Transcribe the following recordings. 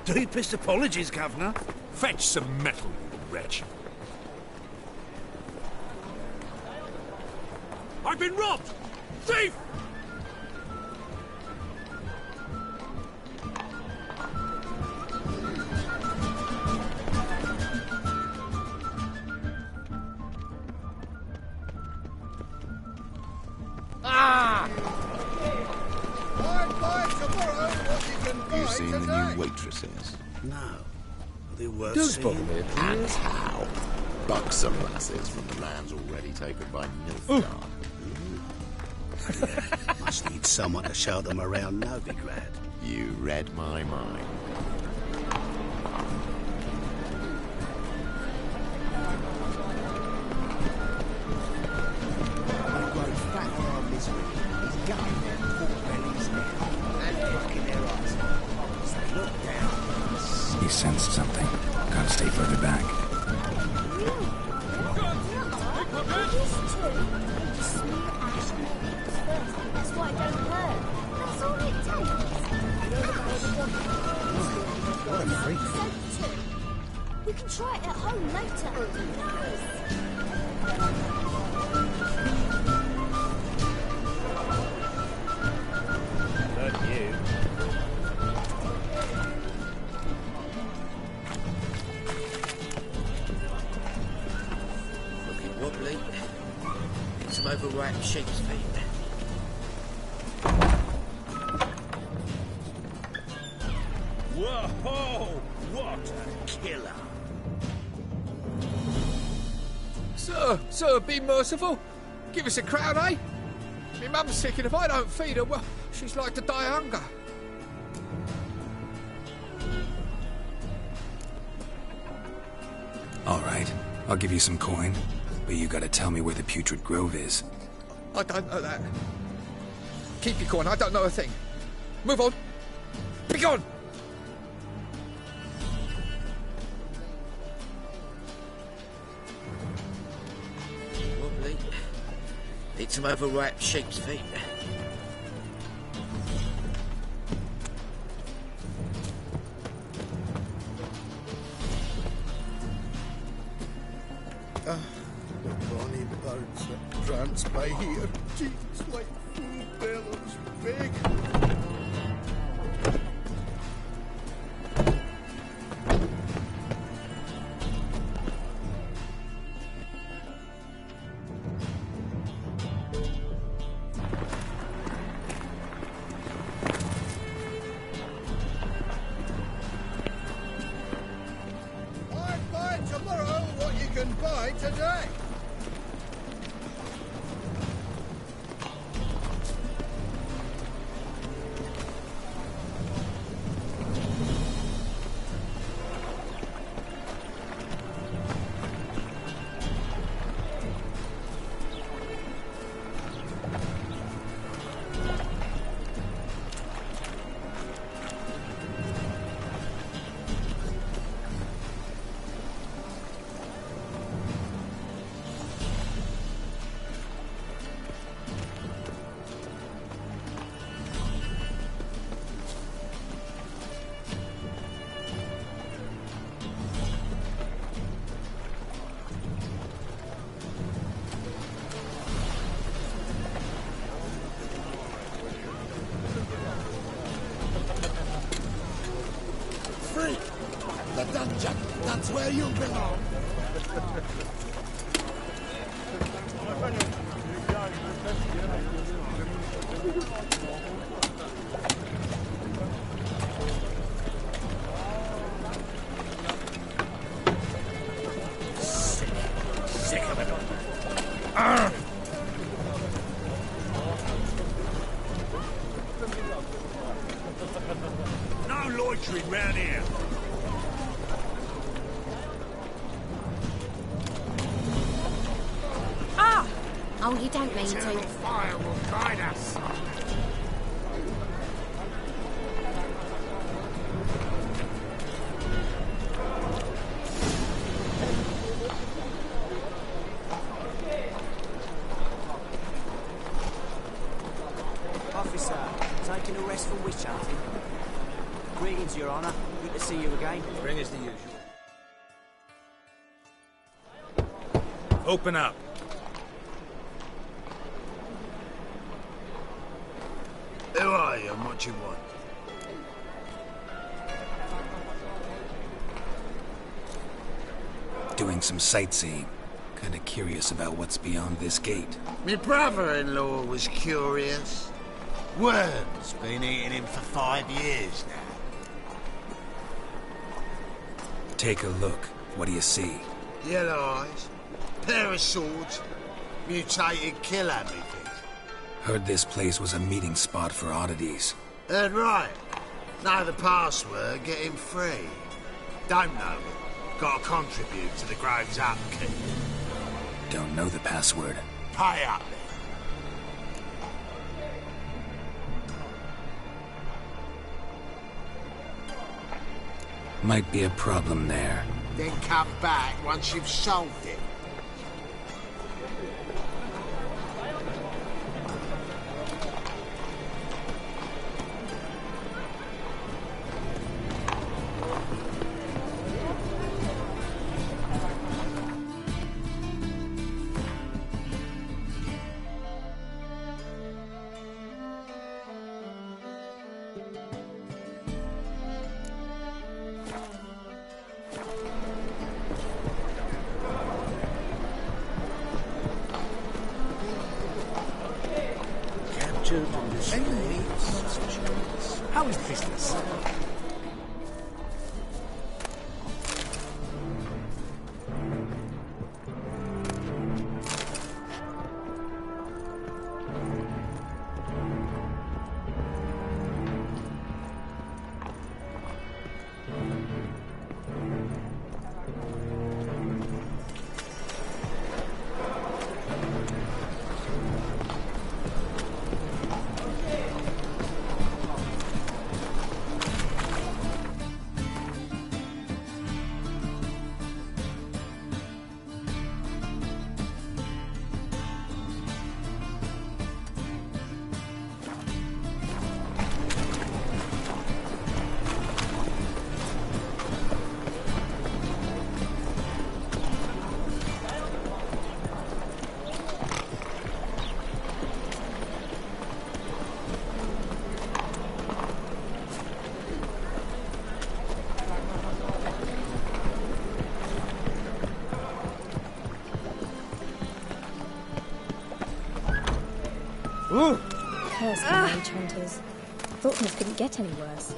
Deepest apologies, Governor. Fetch some metal, you wretch. I've been robbed! Thief! You seen the new waitresses? No. Are they worth Does seeing? bother me. And how? Buxom lasses from the lands already taken by Nilfgaard. Must need someone to show them around Novigrad. You read my mind. He sensed something. Gotta stay further back. That's why it don't hurt. That's all it takes. What a freak. We can try it at home later. Not you. Looking wobbly. Some overripe sheep's feet. Whoa! What a killer! Sir, be merciful. Give us a crown, eh? My mum's sick, and if I don't feed her, well, she's like to die of hunger. All right, I'll give you some coin, but you gotta tell me where the Putrid Grove is. I don't know that. Keep your coin, I don't know a thing. Move on. Be gone! Wobbly. Need some overripe sheep's feet. The bonny birds that prance by here. Cheeks like full bellows big. I'd buy tomorrow what you can buy today. Freak! The dungeon! That's where you belong! Sick of it all. No loitering round here. Oh, you don't mean Eternal to. fire will guide us. Officer, taking a rest for witch hunting. Greetings, Your Honour. Good to see you again. Bring us the usual. Open up. Who are you and what you want? Doing some sightseeing. Kinda curious about what's beyond this gate. My brother-in-law was curious. Worms been eating him for 5 years now. Take a look. What do you see? Yellow eyes, pair of swords, mutated killer, methinks. Heard this place was a meeting spot for oddities. Heard right. Know the password, get him free. Don't know it. Gotta contribute to the Grove's upkeep. Don't know the password. Pay up then. Might be a problem there. Then come back once you've solved it. How is business? Curse the mage hunters. Thought things couldn't get any worse.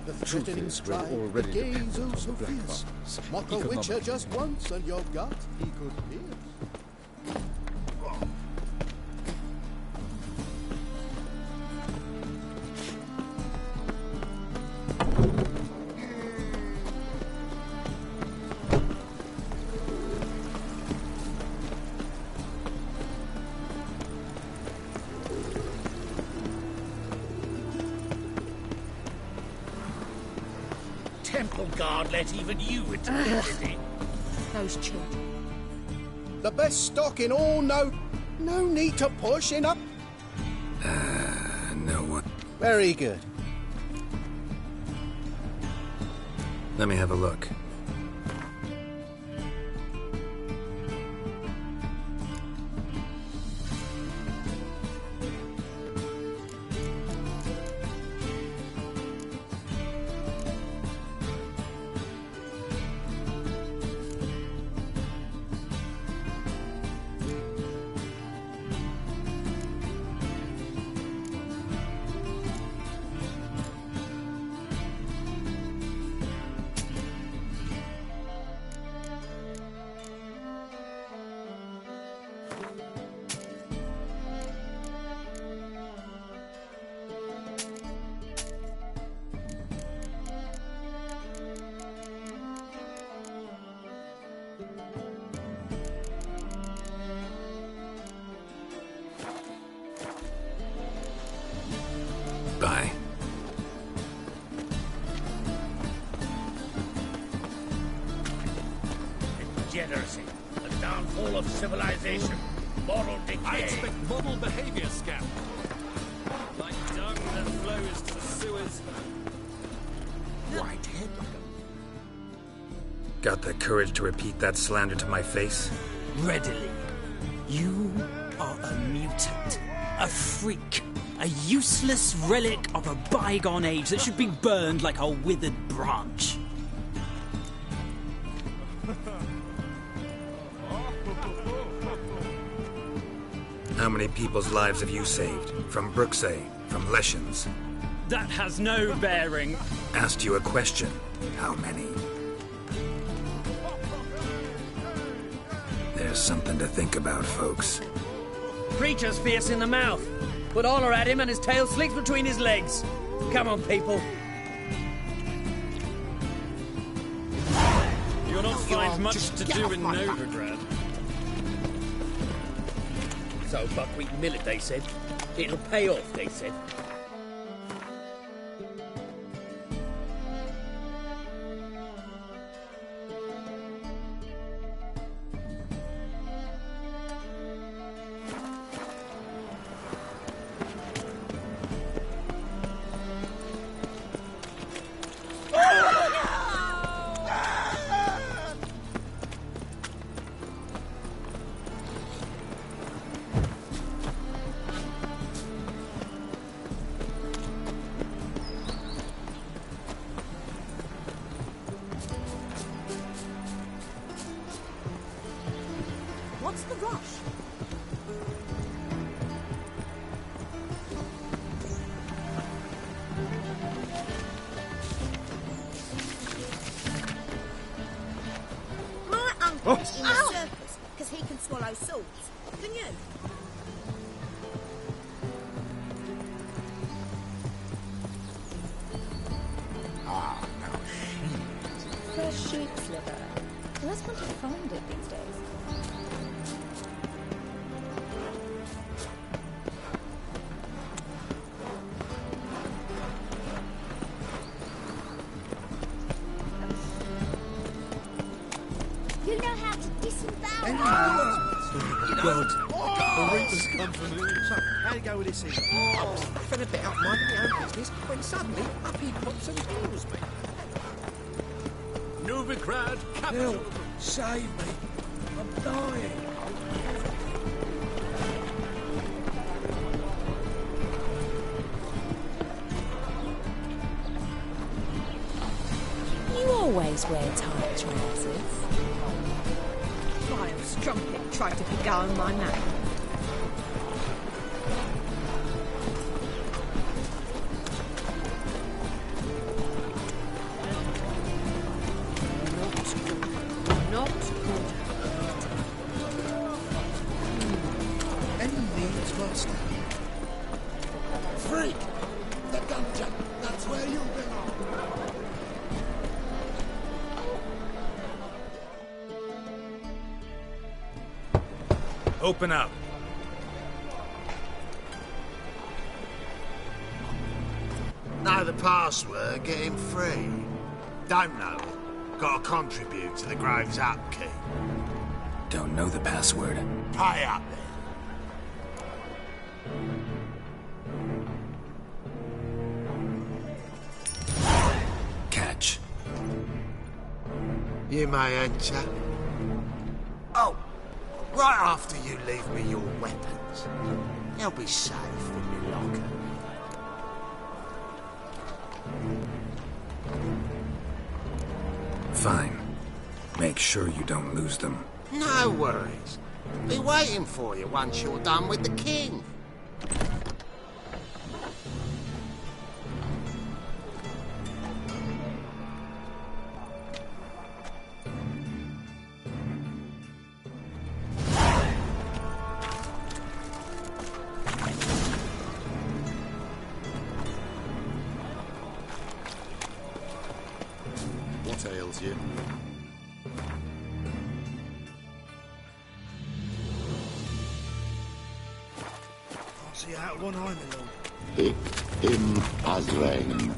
The threatening stride, the gaze oh so fierce. Mock a witcher just once, and your gut he could pierce. Temple guard let even you into the city. Those children. The best stock in all, no need to push in up. No one. Very good. Let me have a look. Bye. Degeneracy, the downfall of civilization. Moral decay. I expect model behaviour, Scamp. Like dung that flows to the sewers. Right head like Got the courage to repeat that slander to my face? readily. You are a mutant, a freak, a useless relic of a bygone age that should be burned like a withered branch. How many people's lives have you saved? From Brooksay? From Leshens? That has no bearing. Asked you a question. How many? There's something to think about, folks. Preacher's fierce in the mouth. Put holler at him and his tail slicks between his legs. Come on, people. You'll not find much to do in Novigrad. So buckwheat millet, they said. It'll pay off, they said. What's the rush? My uncle's in the circus because he can swallow swords. Can you? Ah, now Fresh sheep's liver. Where's one to find it these days? You know how to disembowel. God, the Reapers come for me. So, how do you go with this thing? I was faffing about minding my own business when suddenly up he pops and kills me. Novigrad capital. Help! Save me! I'm dying! You always wear tight trousers. Vile strumpet tried to beguile my name. Not good. Any needs must. freak! The dungeon! That's where you belong! Open up. Know the password, get him free. Don't know it, gotta contribute to the Grove's upkeep. Don't know the password. Pay up then. Catch. You may enter. Oh, right after you leave me your weapons. They'll be safe in your locker. Fine. Make sure you don't lose them. No worries. Be waiting for you once you're done with the king. What ails you? See you out one eye, my lord. Him as rain.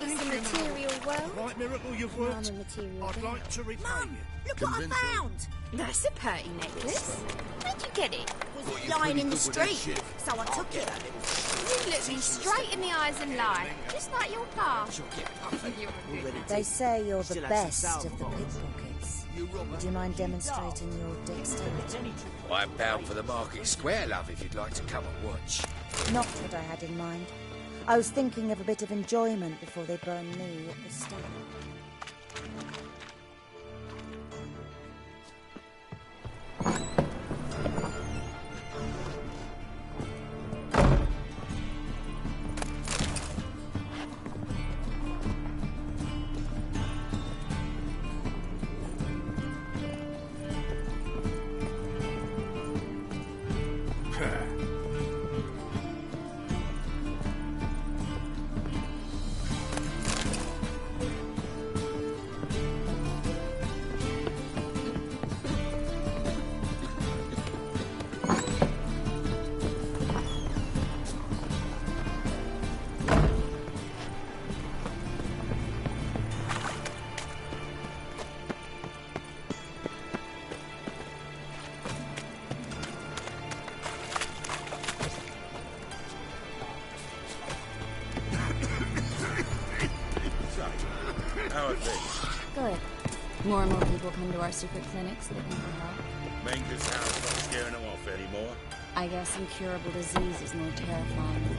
Is the material well? Right miracle you've worked. the material I'd well. like to repay Mum, you. look what I Convince her. found. That's a pretty necklace. Where'd you get it. It was lying in the street, so I took it. You looked me straight in the eyes and lied, just like your pa. They say you're the best of the pickpockets. Do you mind demonstrating your dexterity? I'm bound for the market square, love, if you'd like to come and watch. Not what I had in mind. I was thinking of a bit of enjoyment before they burn me at the stake. Good. More and more people come to our secret clinics looking for help. Mangus house not scaring them off anymore. I guess incurable disease is more terrifying than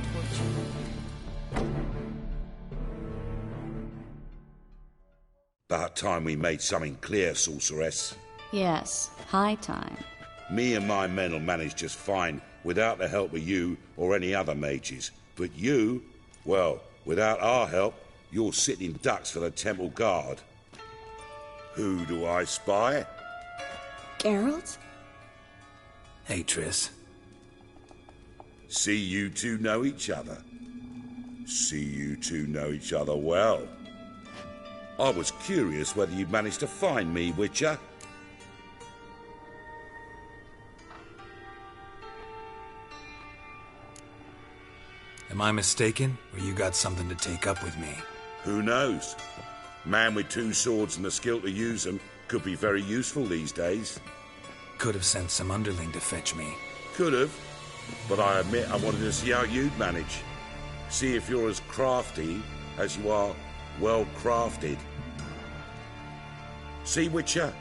torture. About time we made something clear, sorceress. Yes, high time. Me and my men will manage just fine without the help of you or any other mages. But you, well, without our help, you're sitting ducks for the temple guard. Who do I spy? Geralt? Hey, Triss. See you two know each other. See you two know each other well. I was curious whether you'd managed to find me, Witcher. Am I mistaken, or you got something to take up with me? Who knows? Man with two swords and the skill to use them could be very useful these days. Could have sent some underling to fetch me. Could have, but I admit I wanted to see how you'd manage. See if you're as crafty as you are well-crafted. See, Witcher,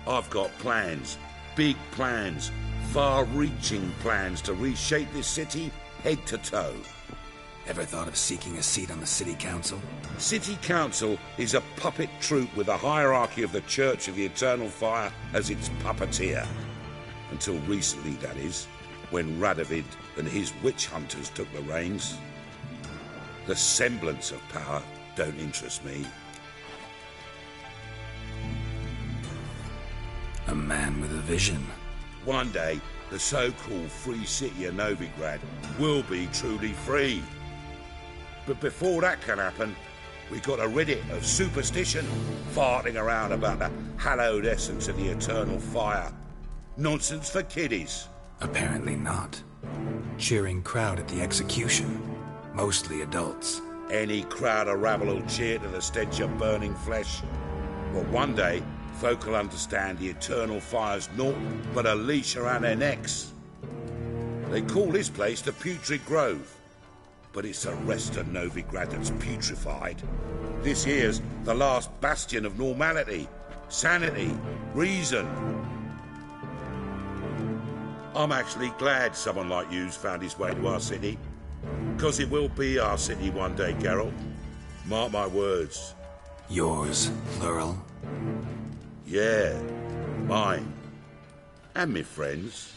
I've got plans. Big plans. Far-reaching plans to reshape this city head to toe. Ever thought of seeking a seat on the city council? City council is a puppet troupe with a hierarchy of the Church of the Eternal Fire as its puppeteer. Until recently, that is, when Radovid and his witch hunters took the reins. The semblance of power don't interest me. A man with a vision. One day, the so-called free city of Novigrad will be truly free. But before that can happen, we got to rid it of superstition, farting around about the hallowed essence of the eternal fire. Nonsense for kiddies. Apparently not. Cheering crowd at the execution. Mostly adults. Any crowd of rabble will cheer to the stench of burning flesh. But one day, folk will understand the eternal fire's naught but a leash around their necks. They call this place the Putrid Grove. But it's the rest of Novigrad that's putrefied. This here's the last bastion of normality, sanity, reason. I'm actually glad someone like you's found his way to our city. Because it will be our city one day, Geralt. Mark my words. Yours, plural? Yeah, mine. And me friends.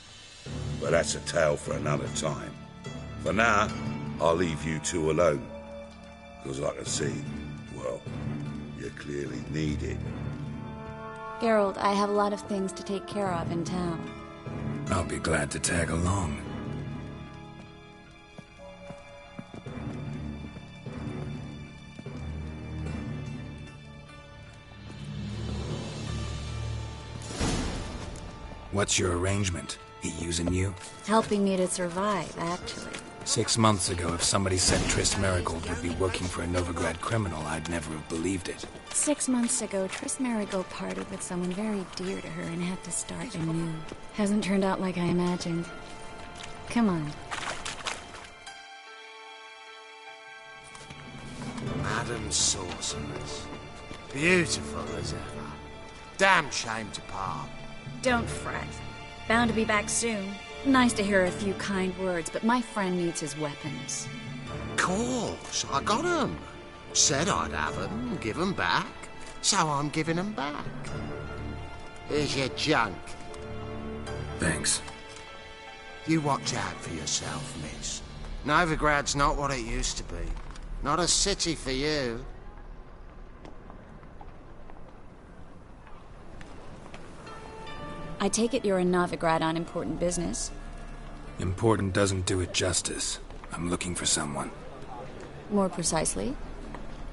But that's a tale for another time. For now, I'll leave you two alone. Because I can see, well, you clearly need it. Geralt, I have a lot of things to take care of in town. I'll be glad to tag along. What's your arrangement? He using you? Helping me to survive, actually. 6 months ago, if somebody said Tris Marigold would be working for a Novigrad criminal, I'd never have believed it. 6 months ago, Tris Marigold parted with someone very dear to her and had to start anew. Hasn't turned out like I imagined. Come on. Madam Sorceress. Beautiful as ever. Damn shame to part. Don't fret. Bound to be back soon. Nice to hear a few kind words, but my friend needs his weapons. Course, I got 'em. Said I'd have 'em, give 'em back. So I'm giving 'em back. Here's your junk. Thanks. You watch out for yourself, miss. Novigrad's not what it used to be. Not a city for you. I take it you're in Novigrad on important business. Important doesn't do it justice. I'm looking for someone. More precisely?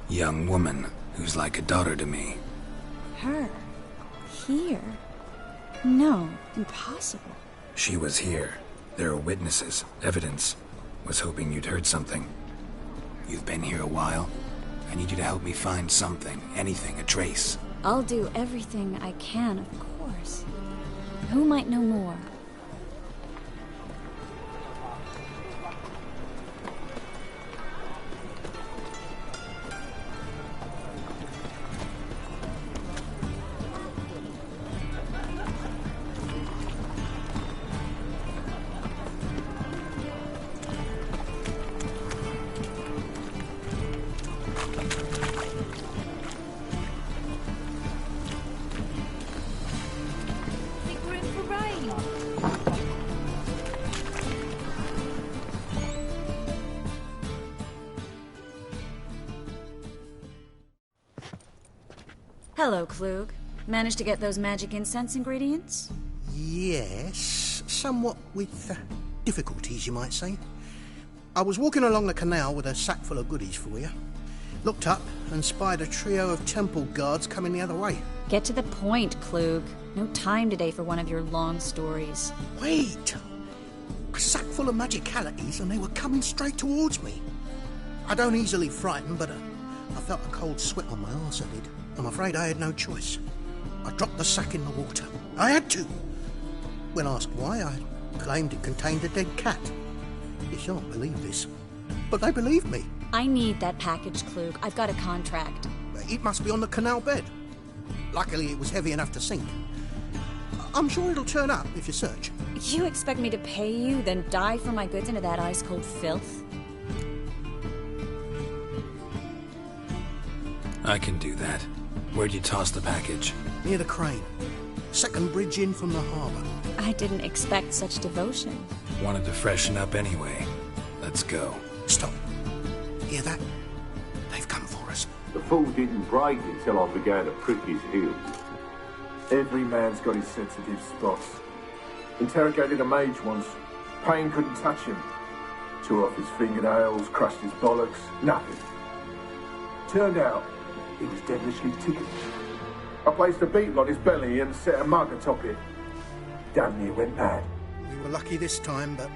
Young woman who's like a daughter to me. Her? Here? No, impossible. She was here. There are witnesses, evidence. Was hoping you'd heard something. You've been here a while. I need you to help me find something, anything, a trace. I'll do everything I can, of course. Who might know more? Hello, Klug. Managed to get those magic incense ingredients? Yes, somewhat with difficulties, you might say. I was walking along the canal with a sack full of goodies for you. Looked up and spied a trio of temple guards coming the other way. Get to the point, Klug. No time today for one of your long stories. Wait! A sack full of magicalities and they were coming straight towards me. I don't easily frighten, but I felt a cold sweat on my arse, I did. I'm afraid I had no choice. I dropped the sack in the water. I had to. When asked why, I claimed it contained a dead cat. You shan't believe this, but they believed me. I need that package, Klug. I've got a contract. It must be on the canal bed. Luckily, it was heavy enough to sink. I'm sure it'll turn up if you search. You expect me to pay you, then dive for my goods into that ice-cold filth? I can do that. Where'd you toss the package? Near the crane. Second bridge in from the harbour. I didn't expect such devotion. Wanted to freshen up anyway. Let's go. Stop. Hear that? They've come for us. The fool didn't break until I began to prick his heels. Every man's got his sensitive spots. Interrogated a mage once. Pain couldn't touch him. Tore off his fingernails, crushed his bollocks. Nothing. Turned out he was devilishly ticklish. I placed a beetle on his belly and set a mug atop it. Damn near went mad. We were lucky this time, but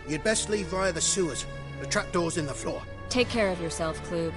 you'd best leave via the sewers. The trapdoor's in the floor. Take care of yourself, Klug.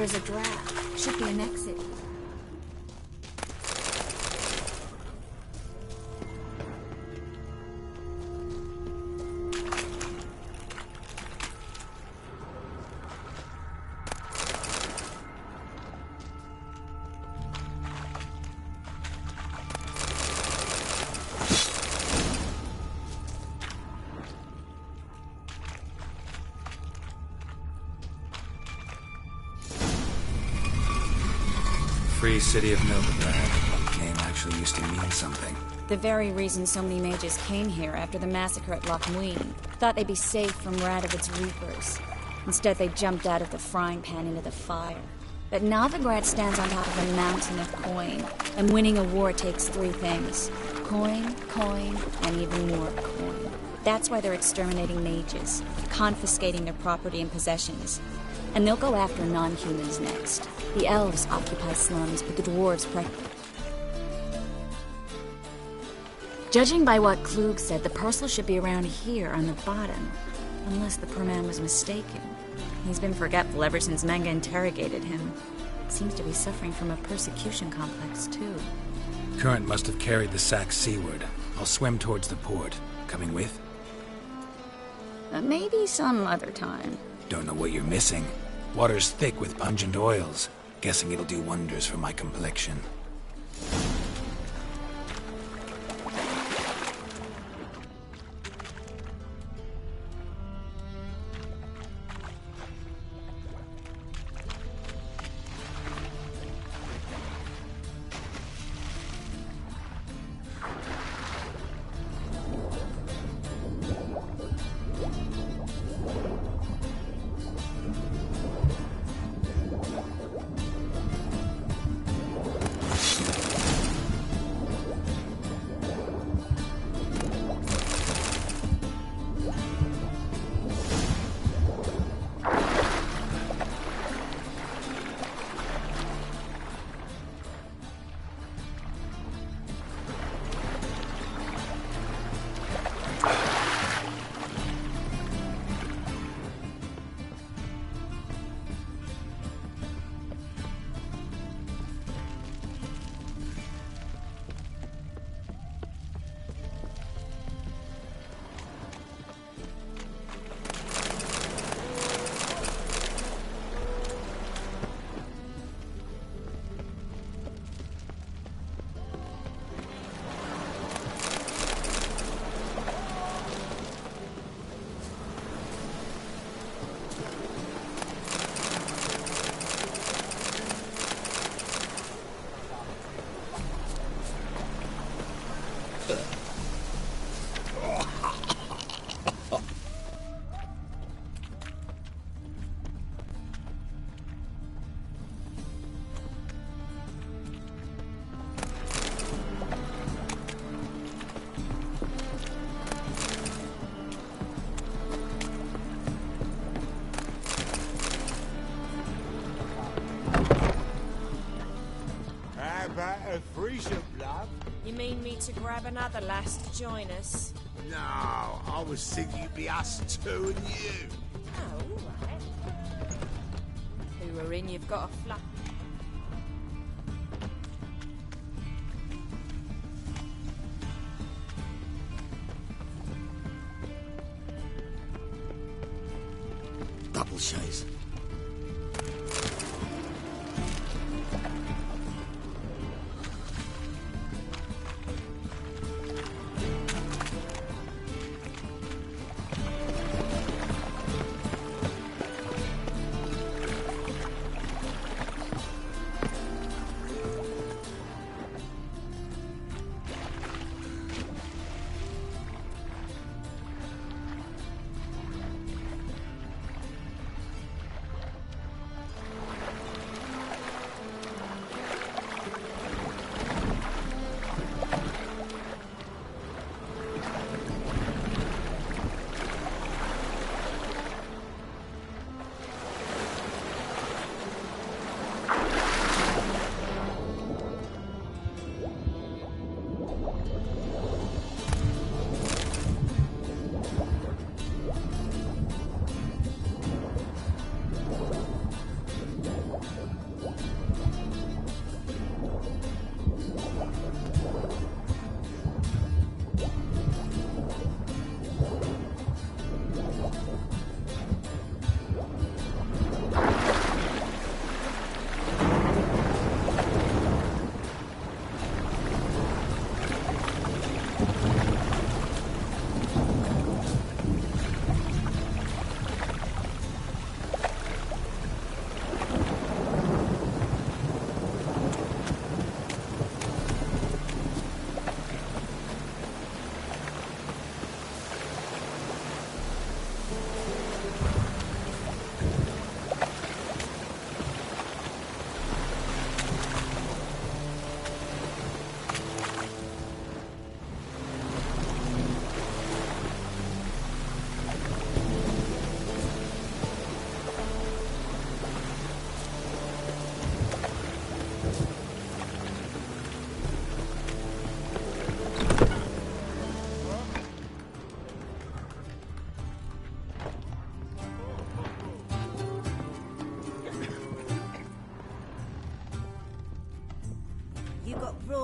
There's a draft. Should be an exit. Free City of Novigrad. Name actually used to mean something. The very reason so many mages came here after the massacre at Loch Muin. Thought they'd be safe from Radovid's reapers. Instead, they jumped out of the frying pan into the fire. But Novigrad stands on top of a mountain of coin, and winning a war takes three things. Coin, coin, and even more coin. That's why they're exterminating mages, confiscating their property and possessions. And they'll go after non-humans next. The elves occupy slums, but the dwarves Judging by what Klug said, the parcel should be around here on the bottom. Unless the poor man was mistaken. He's been forgetful ever since Manga interrogated him. Seems to be suffering from a persecution complex, too. Current must have carried the sack seaward. I'll swim towards the port. Coming with? Maybe some other time. Don't know what you're missing. Water's thick with pungent oils. Guessing it'll do wonders for my complexion. You mean me to grab another lass to join us? No, I was thinking it'd be us two and you. Oh, all right. Who are in, you've got a fluff. Double chase.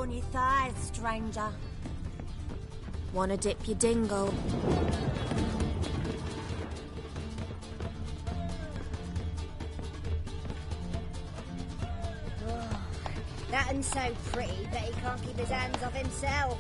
on your thighs, stranger. Wanna dip your dingle? Oh, that one's so pretty, but he can't keep his hands off himself.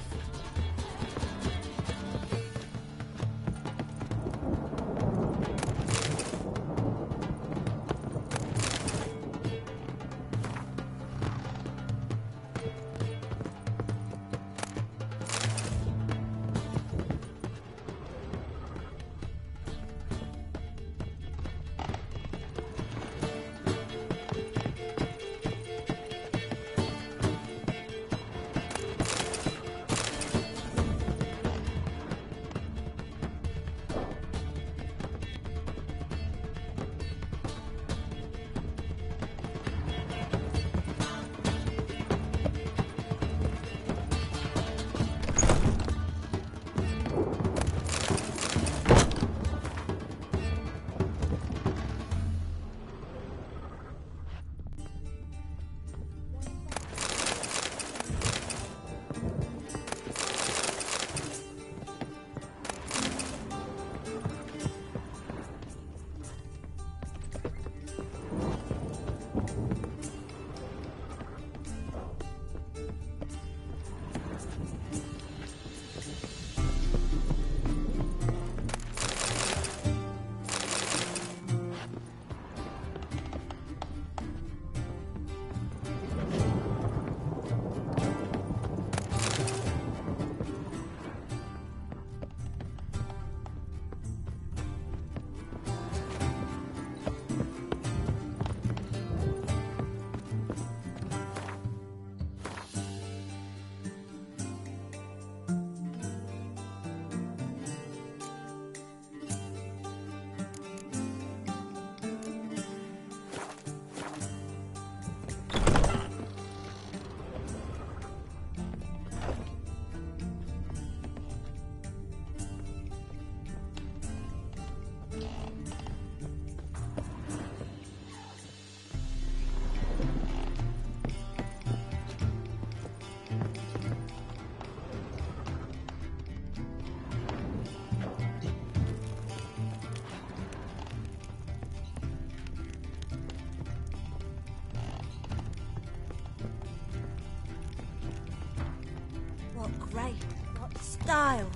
Great. What style?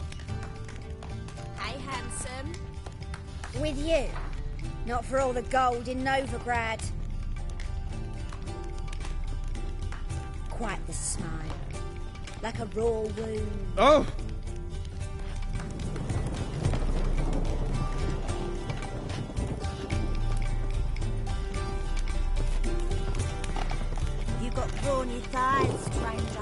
Hey, handsome. With you. Not for all the gold in Novigrad. Quite the smile. Like a raw wound. Oh! You got brawny thighs, stranger.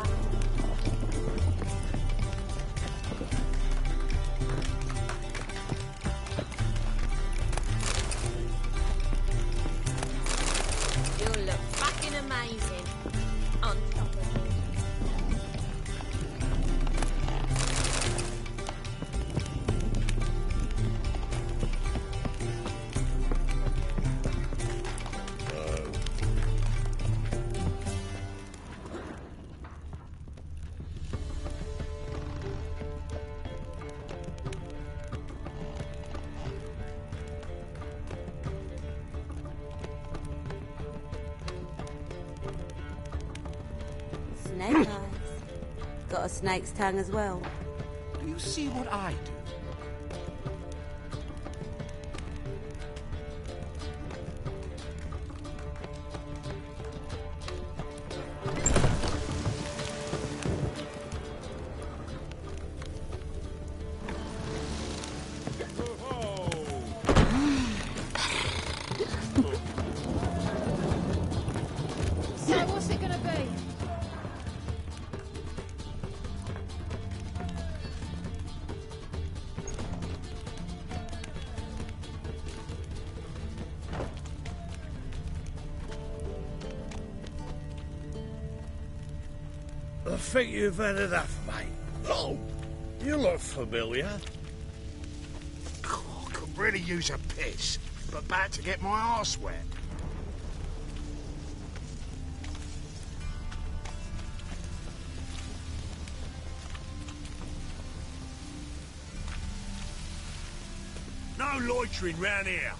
Snake eyes. Got a snake's tongue as well. Do you see what I do? I think you've had enough, mate. Oh, you look familiar. Oh, I could really use a piss, but about to get my arse wet. No loitering round here.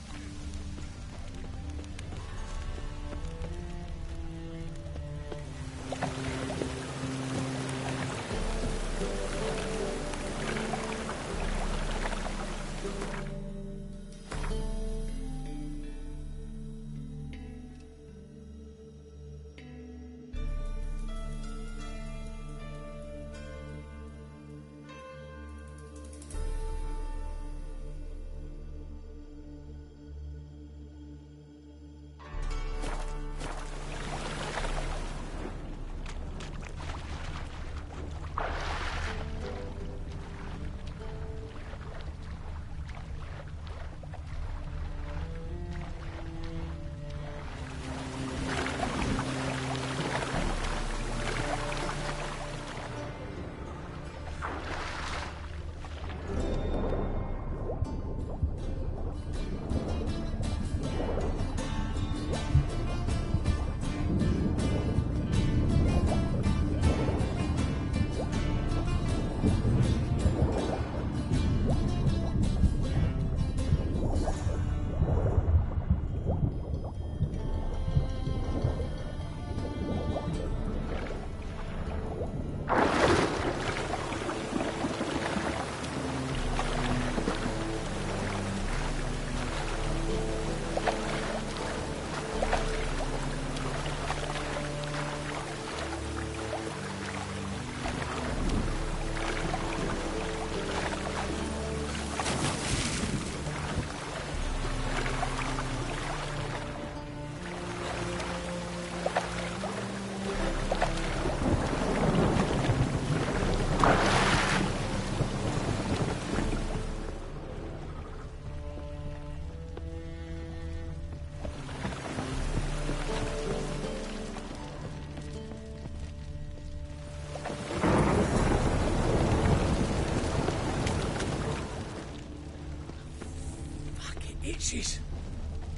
Itches.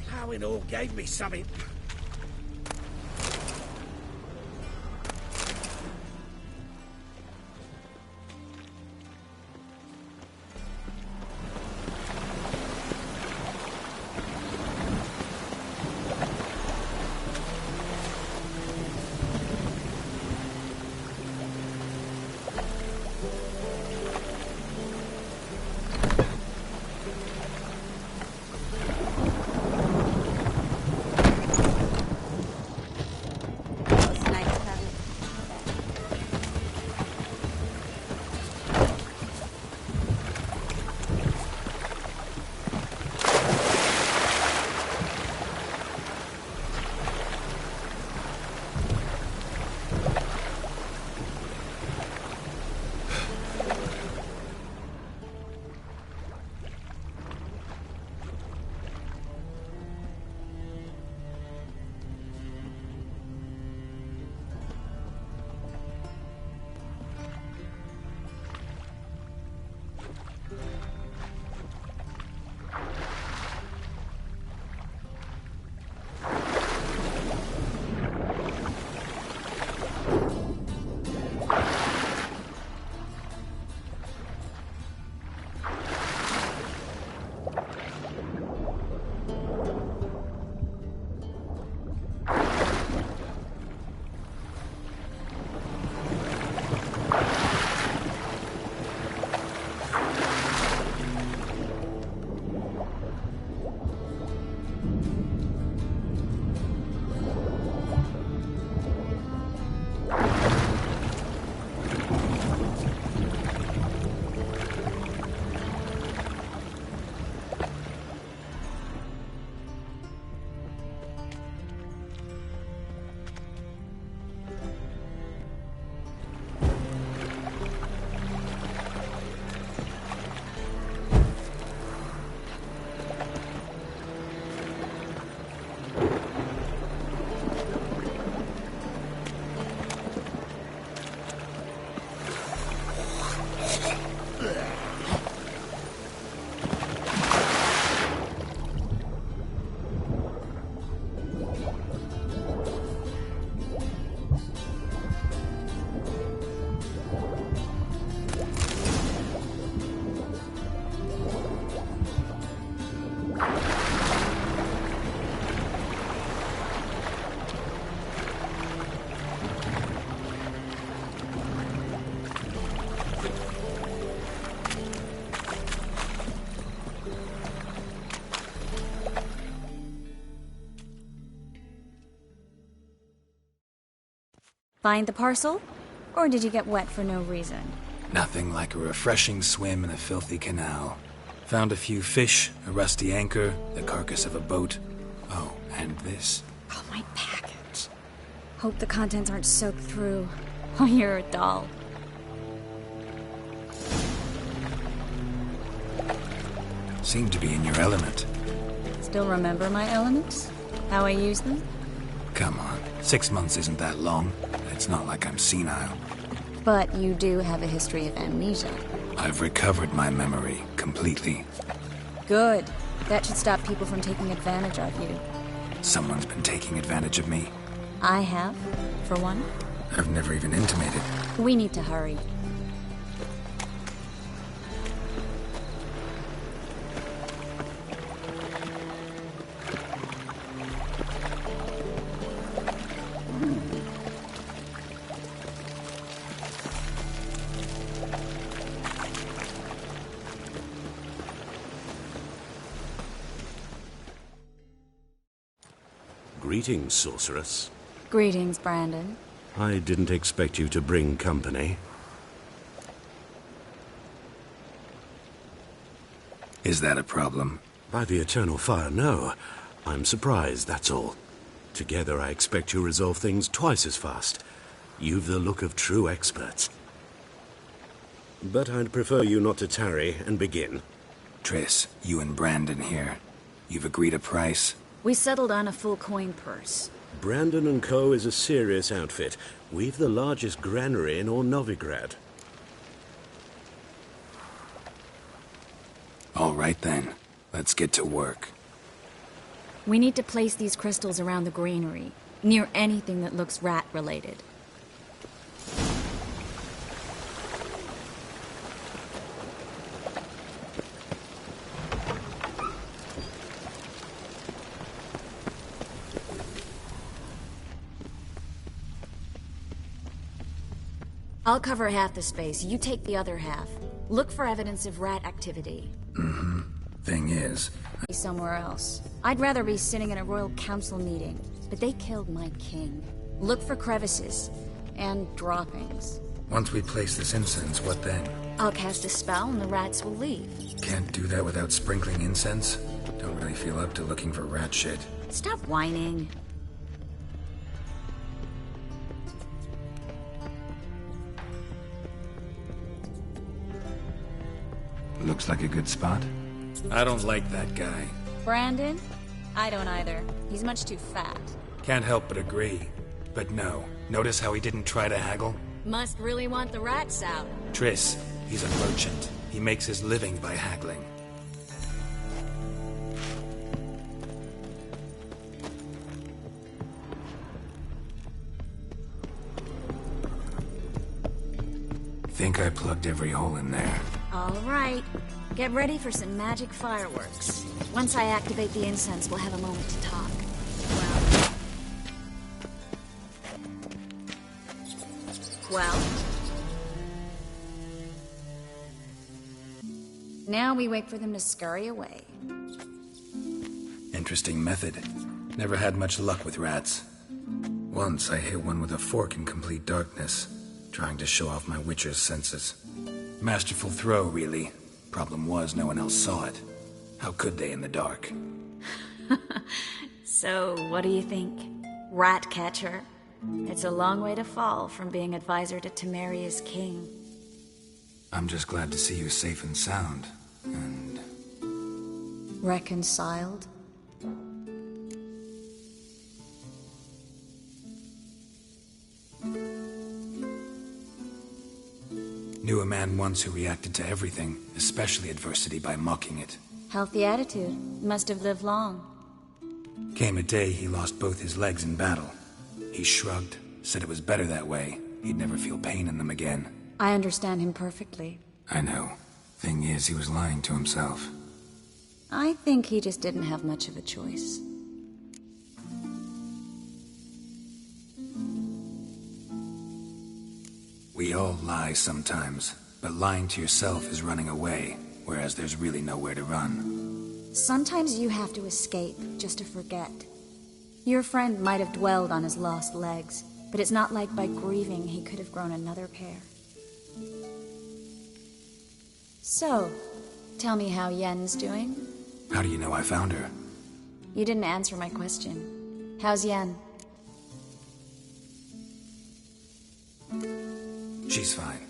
Ploughing all gave me something. Find the parcel? Or did you get wet for no reason? Nothing like a refreshing swim in a filthy canal. Found a few fish, a rusty anchor, the carcass of a boat. Oh, and this. Oh, my package. Hope the contents aren't soaked through. Oh, you're a doll. Seem to be in your element. Still remember my elements? How I use them? Come on, 6 months isn't that long. It's not like I'm senile. But you do have a history of amnesia. I've recovered my memory completely. Good. That should stop people from taking advantage of you. Someone's been taking advantage of me. I have, for one. I've never even intimated. We need to hurry. Greetings, sorceress. Greetings, Brandon. I didn't expect you to bring company. Is that a problem? By the eternal fire, no. I'm surprised, that's all. Together, I expect you resolve things twice as fast. You've the look of true experts. But I'd prefer you not to tarry and begin. Triss, you and Brandon here. You've agreed a price? We settled on a full coin purse. Brandon and Co. is a serious outfit. We've the largest granary in all Novigrad. All right then. Let's get to work. We need to place these crystals around the granary, near anything that looks rat-related. I'll cover half the space, you take the other half. Look for evidence of rat activity. Mm-hmm. Thing is... Somewhere else. I'd rather be sitting in a royal council meeting, but they killed my king. Look for crevices, and droppings. Once we place this incense, what then? I'll cast a spell and the rats will leave. Can't do that without sprinkling incense? Don't really feel up to looking for rat shit. Stop whining. Looks like a good spot. I don't like that guy. Brandon? I don't either. He's much too fat. Can't help but agree. But no. Notice how he didn't try to haggle? Must really want the rats out. Triss, he's a merchant. He makes his living by haggling. Think I plugged every hole in there. All right. Get ready for some magic fireworks. Once I activate the incense, we'll have a moment to talk. Well? Now we wait for them to scurry away. Interesting method. Never had much luck with rats. Once I hit one with a fork in complete darkness, trying to show off my witcher's senses. Masterful throw, really. Problem was, no one else saw it. How could they in the dark? So, what do you think? Rat catcher? It's a long way to fall from being advisor to Temeria's king. I'm just glad to see you safe and sound. And... reconciled? Knew a man once who reacted to everything, especially adversity, by mocking it. Healthy attitude. Must have lived long. Came a day he lost both his legs in battle. He shrugged, said it was better that way. He'd never feel pain in them again. I understand him perfectly. I know. Thing is, he was lying to himself. I think he just didn't have much of a choice. We all lie sometimes, but lying to yourself is running away, whereas there's really nowhere to run. Sometimes you have to escape, just to forget. Your friend might have dwelled on his lost legs, but it's not like by grieving he could have grown another pair. So, tell me how Yen's doing? How do you know I found her? You didn't answer my question. How's Yen? She's fine.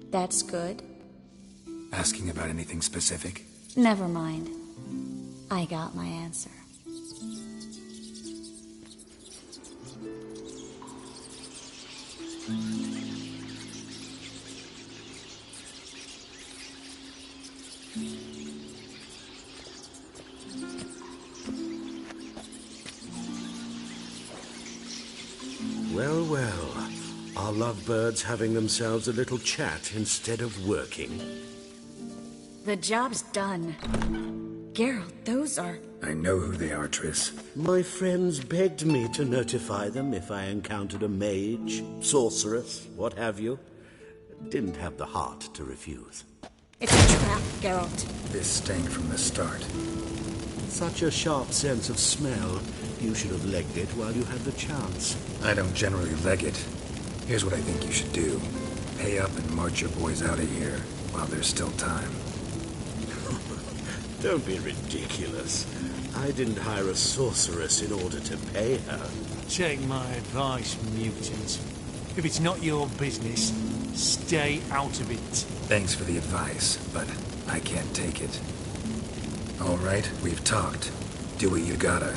That's good. Asking about anything specific? Never mind. I got my answer. Well, well. Are lovebirds having themselves a little chat instead of working? The job's done. Geralt, those are... I know who they are, Triss. My friends begged me to notify them if I encountered a mage, sorceress, what have you. Didn't have the heart to refuse. It's a trap, Geralt. This stank from the start. Such a sharp sense of smell. You should have legged it while you had the chance. I don't generally leg it. Here's what I think you should do. Pay up and march your boys out of here while there's still time. Don't be ridiculous. I didn't hire a sorceress in order to pay her. Take my advice, mutant. If it's not your business, stay out of it. Thanks for the advice, but I can't take it. All right, we've talked. Do what you gotta.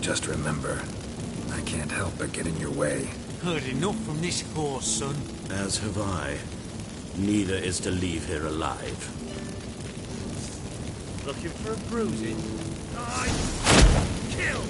Just remember, I can't help but get in your way. Heard enough from this horse, son. As have I. Neither is to leave here alive. Looking for a bruising? Kill!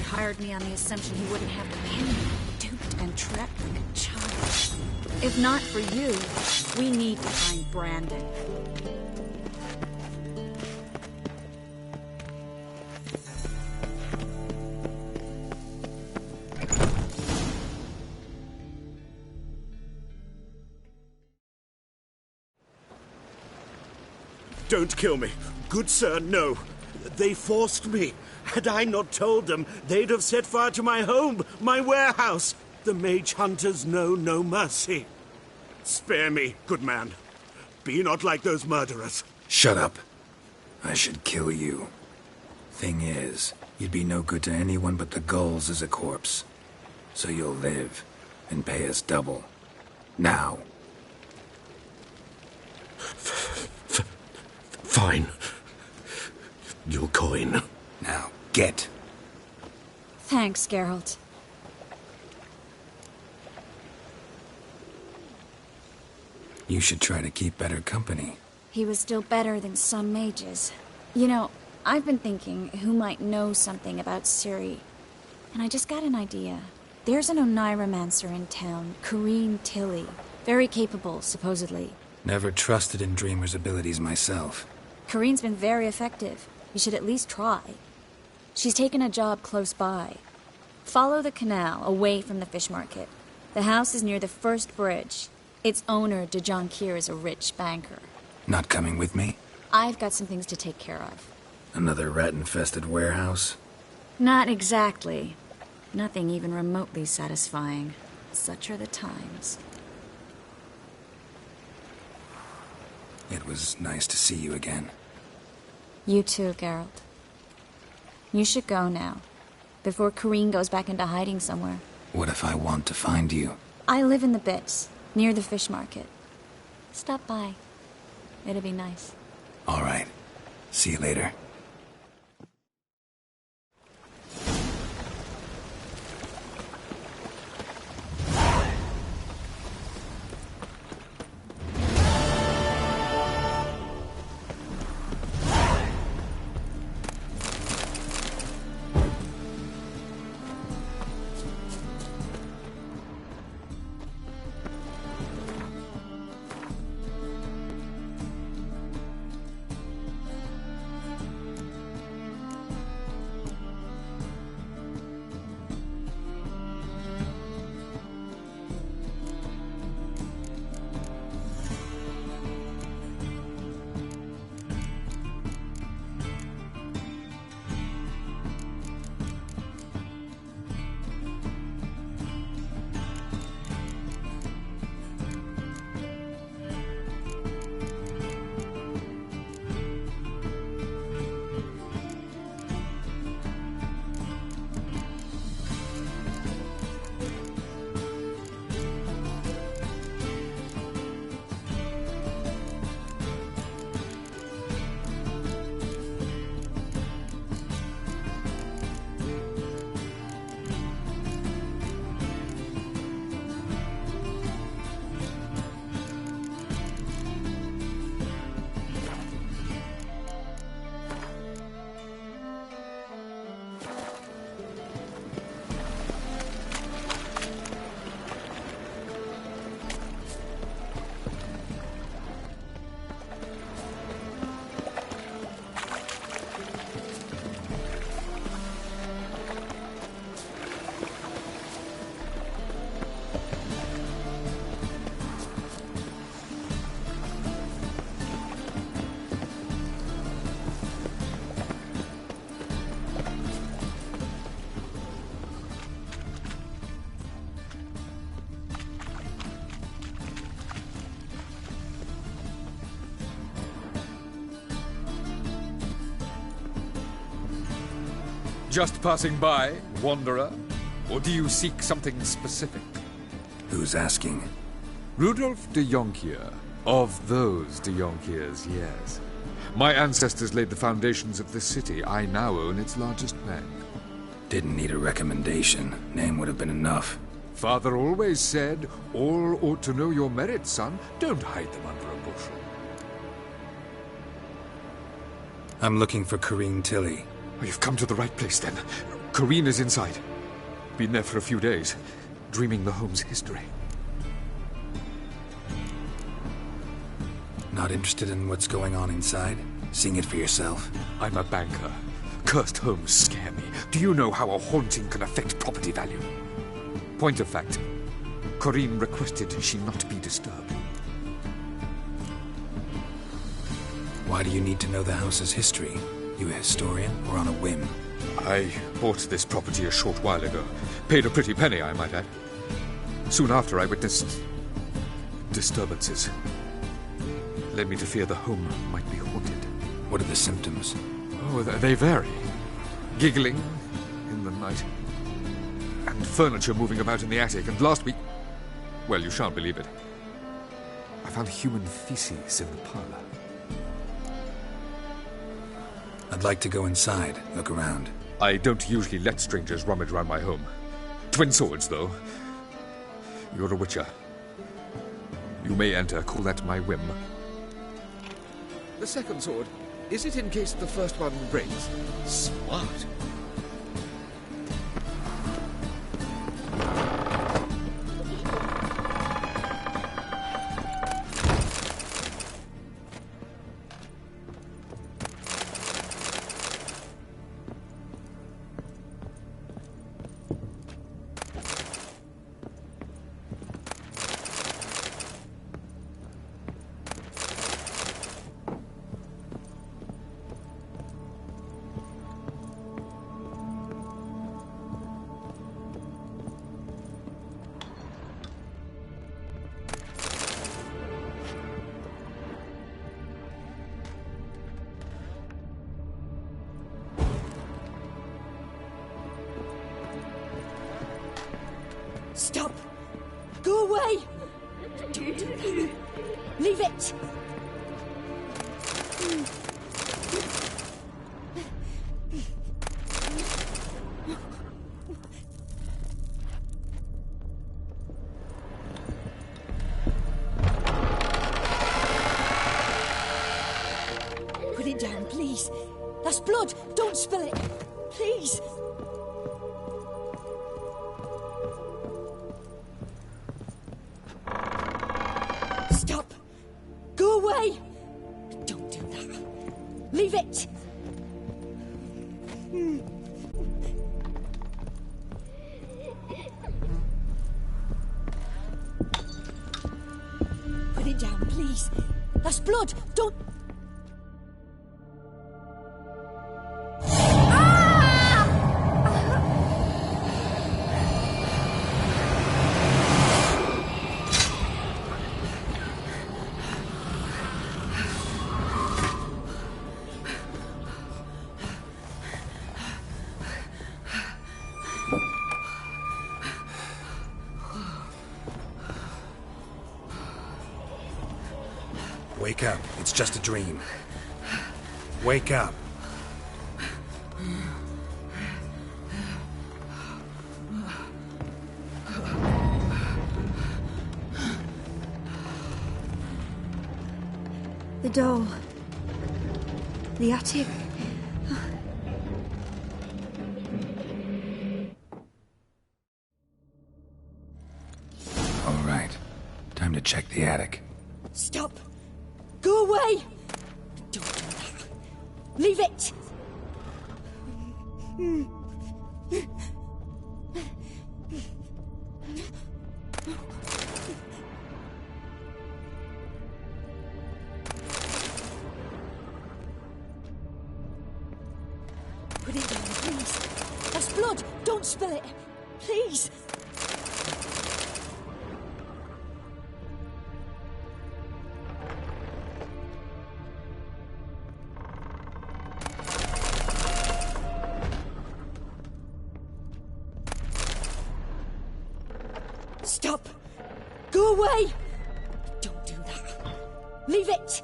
Hired me on the assumption he wouldn't have to pay me. Duped and trapped like a child. If not for you, we need to find Brandon. Don't kill me. Good sir, no. They forced me. Had I not told them, they'd have set fire to my home, my warehouse. The mage hunters know no mercy. Spare me, good man. Be not like those murderers. Shut up. I should kill you. Thing is, you'd be no good to anyone but the gulls as a corpse. So you'll live and pay us double. Now. Fine. Your coin. Now, get. Thanks, Geralt. You should try to keep better company. He was still better than some mages. You know, I've been thinking who might know something about Ciri. And I just got an idea. There's an Oneiromancer in town, Corrine Tilly. Very capable, supposedly. Never trusted in Dreamer's abilities myself. Corrine's been very effective. You should at least try. She's taken a job close by. Follow the canal, away from the fish market. The house is near the first bridge. Its owner, Dejan Kier, is a rich banker. Not coming with me? I've got some things to take care of. Another rat-infested warehouse? Not exactly. Nothing even remotely satisfying. Such are the times. It was nice to see you again. You too, Geralt. You should go now, before Corrine goes back into hiding somewhere. What if I want to find you? I live in the Bits, near the fish market. Stop by. It'll be nice. All right. See you later. Just passing by, wanderer? Or do you seek something specific? Who's asking? Rudolf de Jonkier. Of those de Jonkiers, yes. My ancestors laid the foundations of this city. I now own its largest bank. Didn't need a recommendation. Name would have been enough. Father always said, all ought to know your merits, son. Don't hide them under a bushel. I'm looking for Corrine Tilly. Oh, you've come to the right place, then. Corrine is inside. Been there for a few days, dreaming the home's history. Not interested in what's going on inside? Seeing it for yourself? I'm a banker. Cursed homes scare me. Do you know how a haunting can affect property value? Point of fact, Corrine requested she not be disturbed. Why do you need to know the house's history? You a historian or on a whim? I bought this property a short while ago. Paid a pretty penny, I might add. Soon after, I witnessed disturbances. Led me to fear the home might be haunted. What are the symptoms? Oh, they vary. Giggling in the night. And furniture moving about in the attic. And last week... well, you shan't believe it. I found human feces in the parlor. I'd like to go inside, look around. I don't usually let strangers rummage around my home. Twin swords, though. You're a witcher. You may enter, call that my whim. The second sword, is it in case the first one breaks? Smart. Stop! Go away! Don't do that. Leave it! Put it down, please. That's blood! Don't spill it! Please! Stop! Go away! Don't do that. Leave it! Put it down, please. That's blood! Don't... Wake up. It's just a dream. Wake up. The doll. The attic. All right. Time to check the attic. Stop! Go away! Don't do that. Leave it! Put it down, please. That's blood! Don't spill it! Please! Go away! Don't do that. Leave it!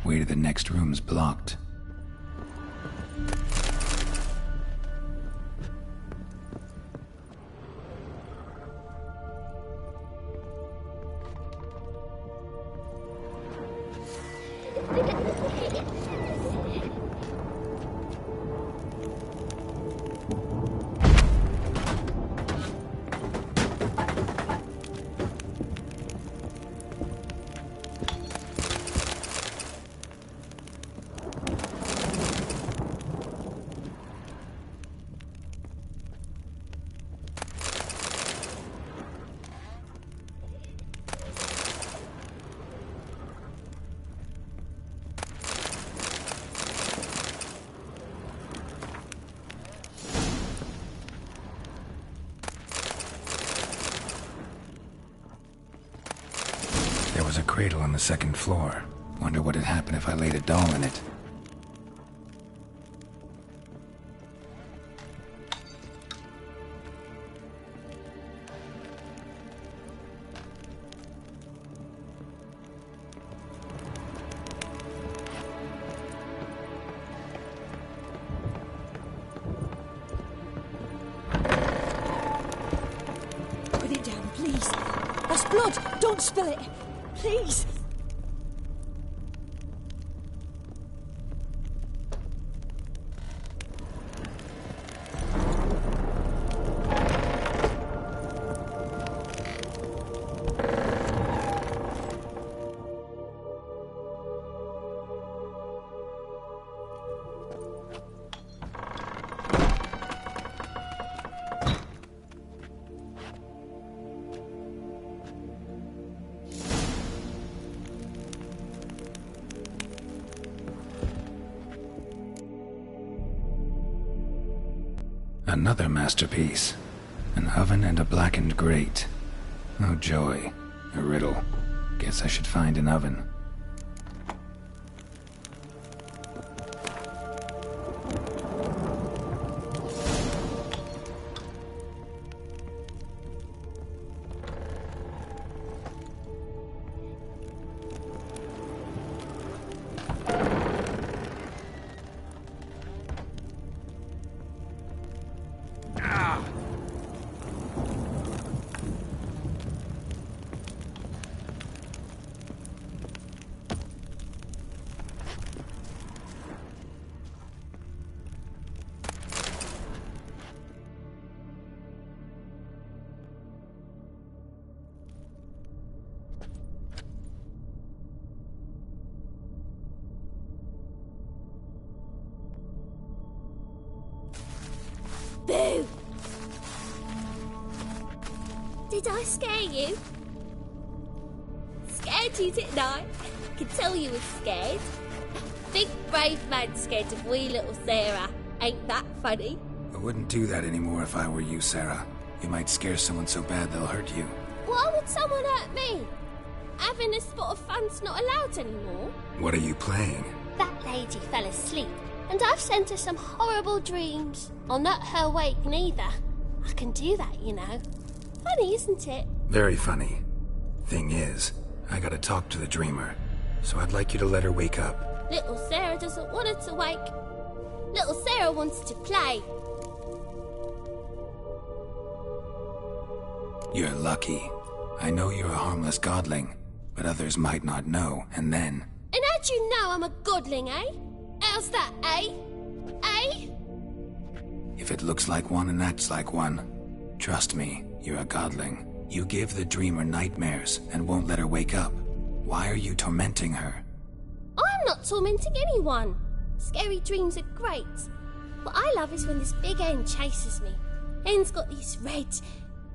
Way to the next room's blocked. There was a cradle on the second floor. Wonder what had happened if I laid a doll in it. Put it down, please. That's blood. Don't spill it. Please. Another masterpiece. An oven and a blackened grate. Oh joy. A riddle. Guess I should find an oven. Boo! Did I scare you? Scared you, didn't I? I can tell you was scared. Big brave man scared of wee little Sarah. Ain't that funny? I wouldn't do that anymore if I were you, Sarah. You might scare someone so bad they'll hurt you. Why would someone hurt me? Having a spot of fun's not allowed anymore. What are you playing? That lady fell asleep, and I've sent her some horrible dreams. I'll not her awake neither. I can do that, you know. Funny, isn't it? Very funny. Thing is, I gotta talk to the dreamer, so I'd like you to let her wake up. Little Sarah doesn't want her to wake. Little Sarah wants to play. You're lucky. I know you're a harmless godling, but others might not know, and then... And how'd you know I'm a godling, eh? How's that, eh? Eh? If it looks like one and acts like one, trust me, you're a godling. You give the dreamer nightmares and won't let her wake up. Why are you tormenting her? I'm not tormenting anyone. Scary dreams are great. What I love is when this big hen chases me. Hen's got these red...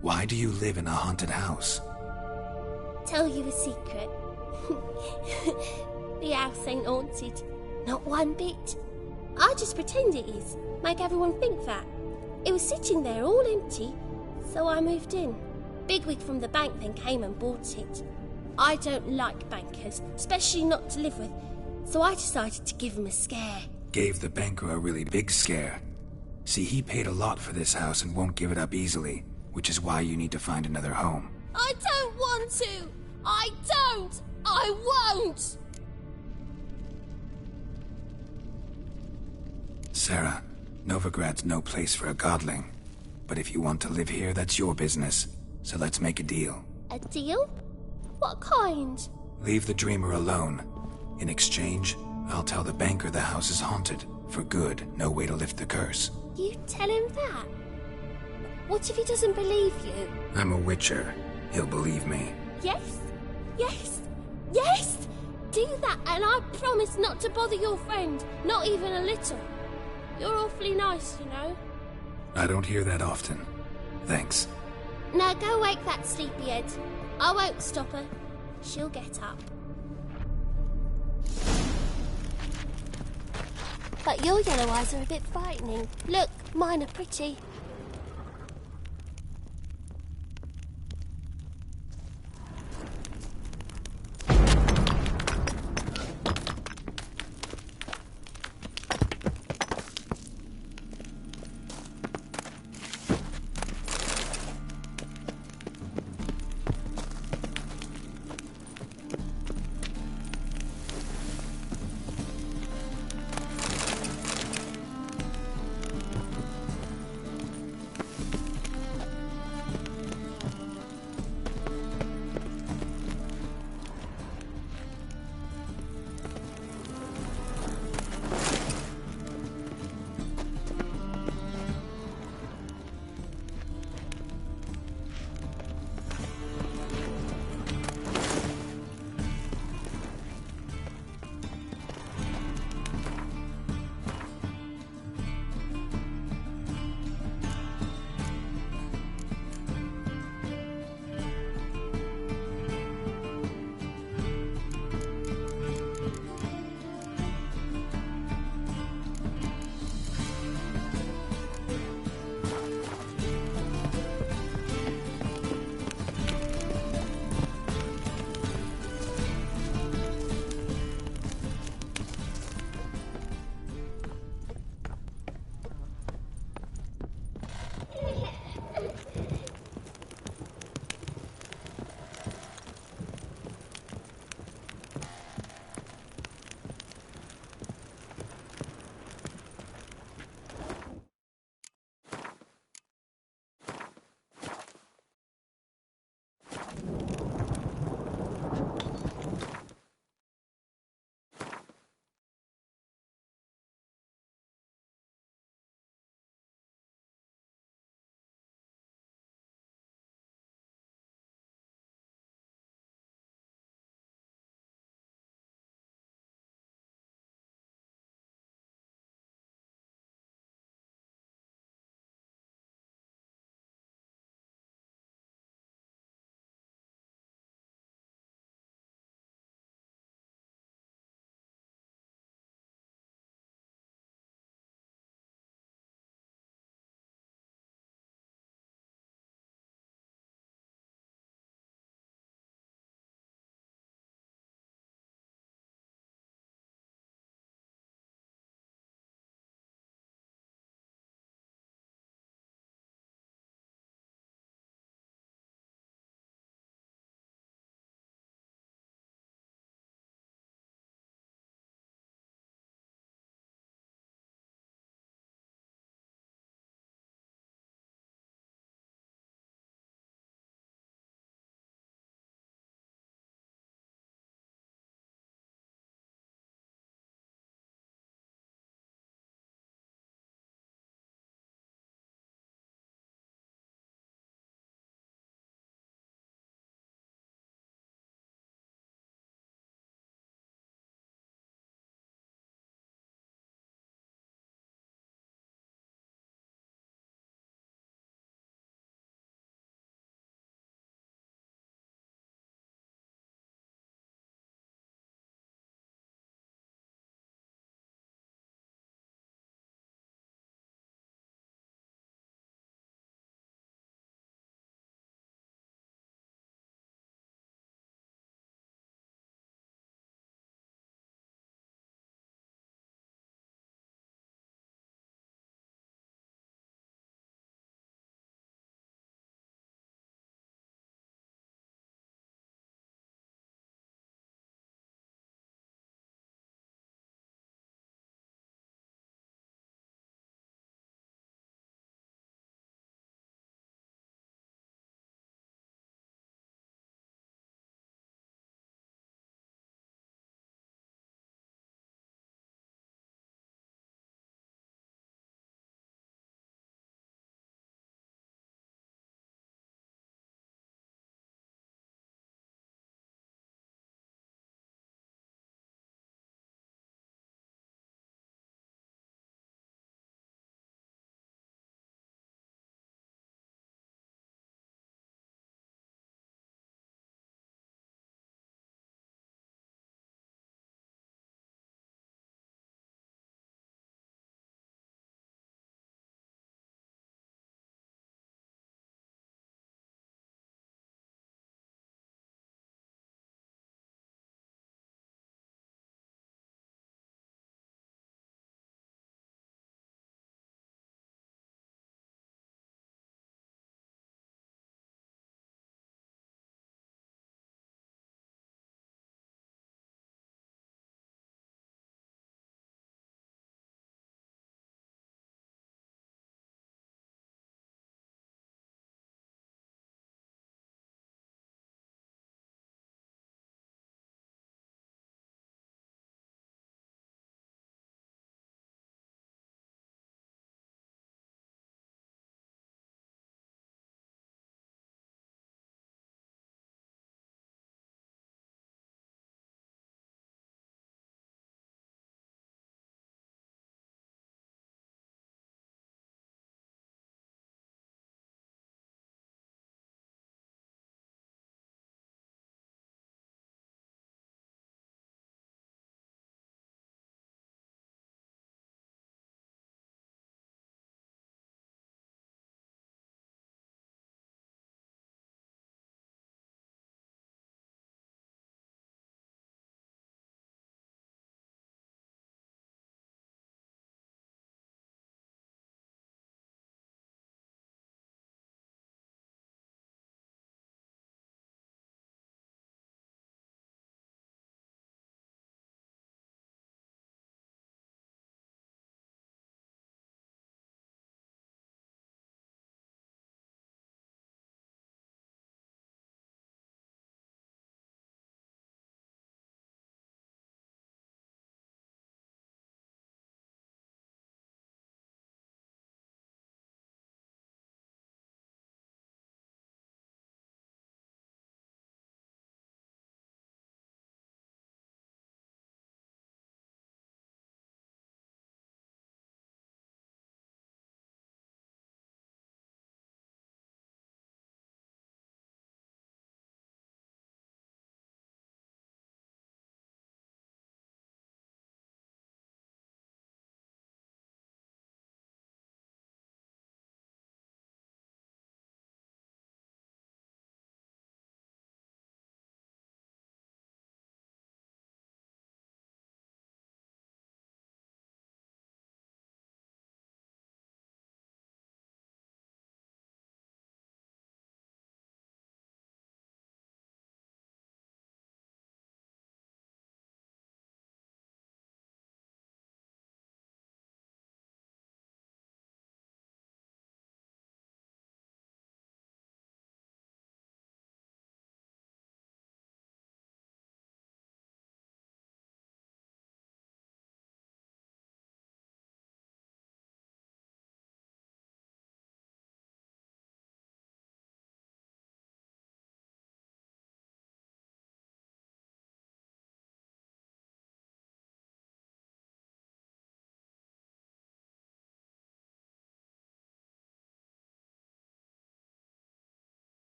Why do you live in a haunted house? Tell you a secret. The house ain't haunted. Not one bit. I just pretend it is. Make everyone think that. It was sitting there all empty, so I moved in. Bigwig from the bank then came and bought it. I don't like bankers, especially not to live with, so I decided to give him a scare. Gave the banker a really big scare. See, he paid a lot for this house and won't give it up easily, which is why you need to find another home. I don't want to! I don't! I won't! Sarah, Novigrad's no place for a godling. But if you want to live here, that's your business. So let's make a deal. A deal? What kind? Leave the dreamer alone. In exchange, I'll tell the banker the house is haunted. For good, no way to lift the curse. You tell him that? What if he doesn't believe you? I'm a witcher. He'll believe me. Yes? Yes? Yes! Do that and I promise not to bother your friend. Not even a little. You're awfully nice, you know. I don't hear that often. Thanks. Now go wake that sleepyhead. I won't stop her. She'll get up. But your yellow eyes are a bit frightening. Look, mine are pretty.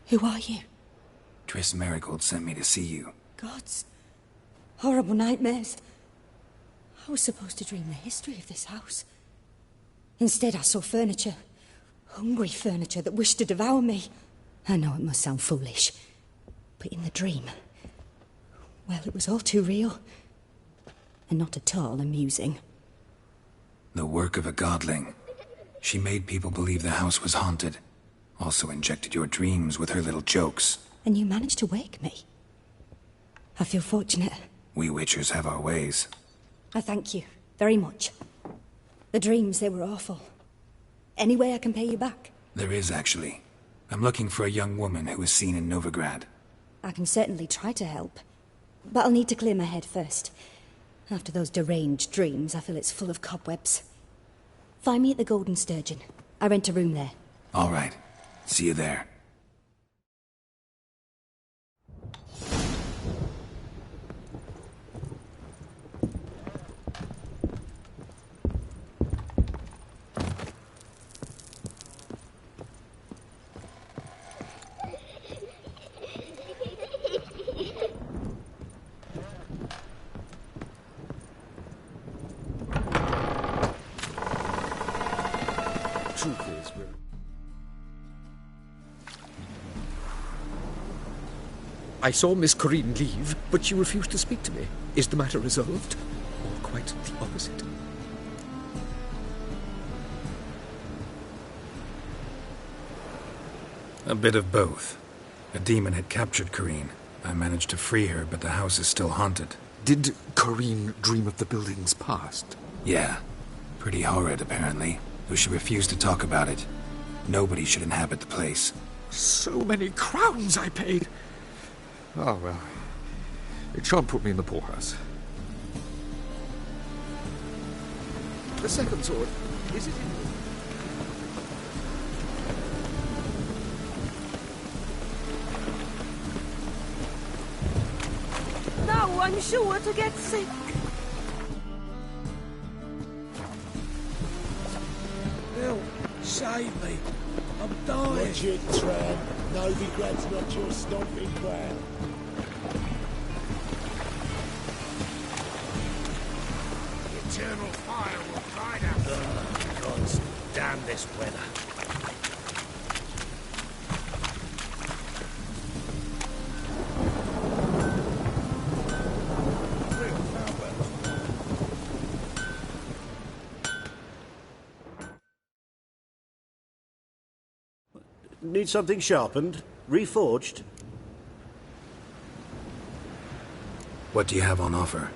Who are you? Triss Marigold sent me to see you. Gods. Horrible nightmares. I was supposed to dream the history of this house. Instead, I saw furniture. Hungry furniture that wished to devour me. I know it must sound foolish, but in the dream, well, it was all too real. And not at all amusing. The work of a godling. She made people believe the house was haunted. Also injected your dreams with her little jokes. And you managed to wake me. I feel fortunate. We Witchers have our ways. I thank you very much. The dreams, they were awful. Any way I can pay you back? There is, actually. I'm looking for a young woman who was seen in Novigrad. I can certainly try to help. But I'll need to clear my head first. After those deranged dreams, I feel it's full of cobwebs. Find me at the Golden Sturgeon. I rent a room there. All right. See you there. I saw Miss Corinne leave, but she refused to speak to me. Is the matter resolved? Or quite the opposite? A bit of both. A demon had captured Corinne. I managed to free her, but the house is still haunted. Did Corinne dream of the building's past? Yeah. Pretty horrid, apparently. Though she refused to talk about it. Nobody should inhabit the place. So many crowns I paid! Oh, well. It shan't put me in the poorhouse. The second sword, is it in... No, I'm sure to get sick. Help! Save me! I'm dying! Watch it, tramp. Novigrad's not your stomping ground. Eternal fire will guide us. Gods, damn this weather. Need something sharpened? Reforged? What do you have on offer?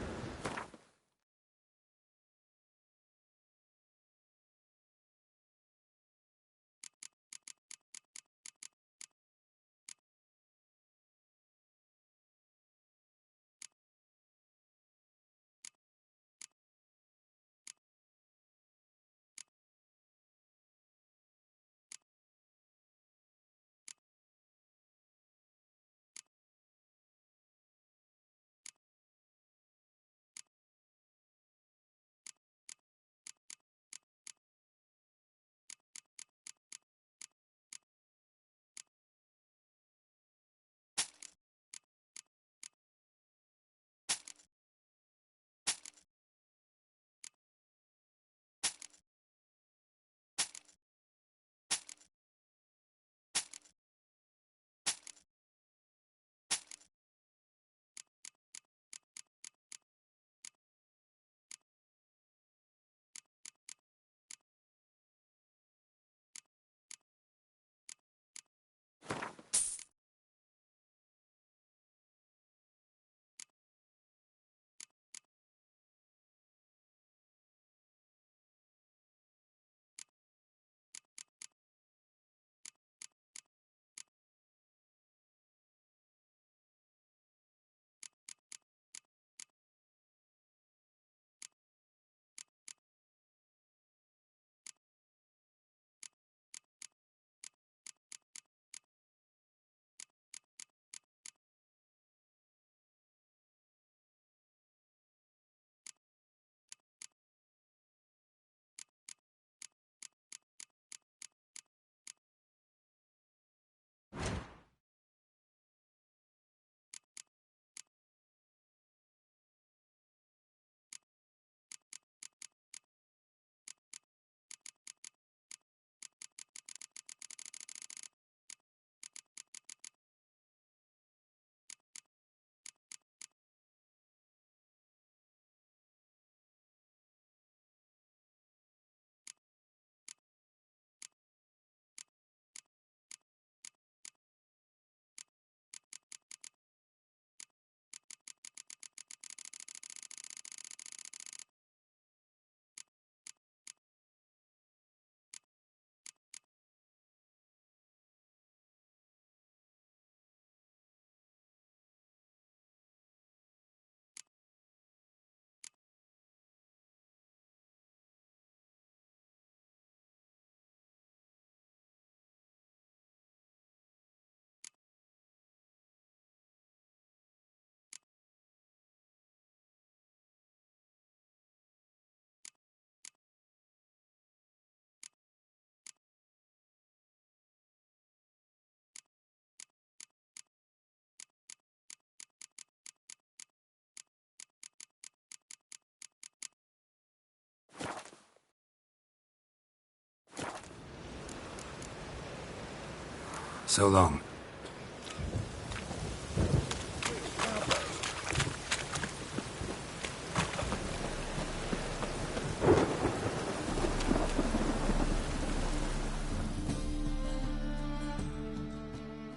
So long.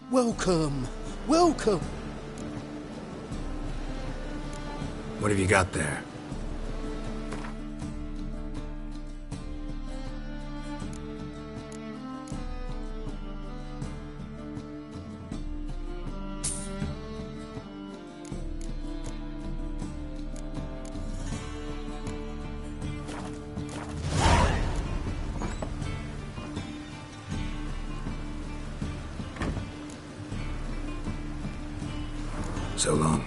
Welcome. Welcome. What have you got there? So long.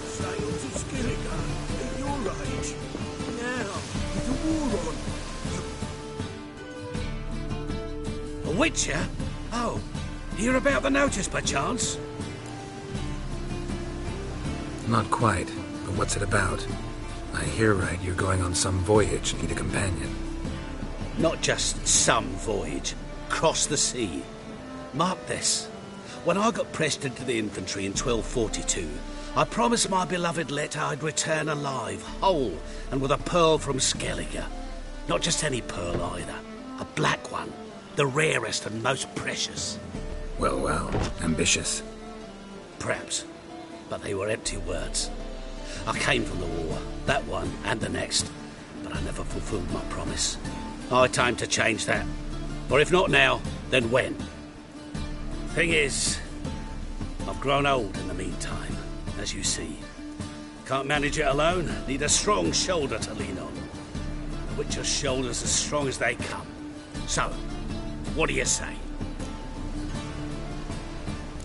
Sail to Skilligan at your age. Now, with the war on. A witcher? Oh, hear about the notice, perchance? Not quite, but what's it about? I hear right you're going on some voyage and need a companion. Not just some voyage. Cross the sea. Mark this. When I got pressed into the infantry in 1242, I promised my beloved Letta I'd return alive, whole, and with a pearl from Skellige. Not just any pearl either. A black one. The rarest and most precious. Well, well. Ambitious. Perhaps. But they were empty words. I came from the war, that one and the next, but I never fulfilled my promise. High time to change that. Or if not now, then when? Thing is, I've grown old in the meantime, as you see. Can't manage it alone, need a strong shoulder to lean on. The Witcher's shoulders as strong as they come. So, what do you say?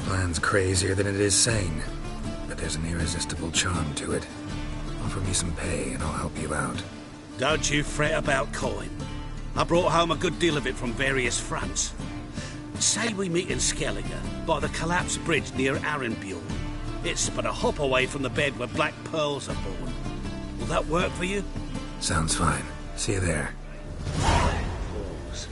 Plan's crazier than it is sane. But there's an irresistible charm to it. Offer me some pay and I'll help you out. Don't you fret about coin. I brought home a good deal of it from various fronts. Say we meet in Skellige, by the collapsed bridge near Arenbjorn. It's but a hop away from the bed where black pearls are born. Will that work for you? Sounds fine. See you there. Pause.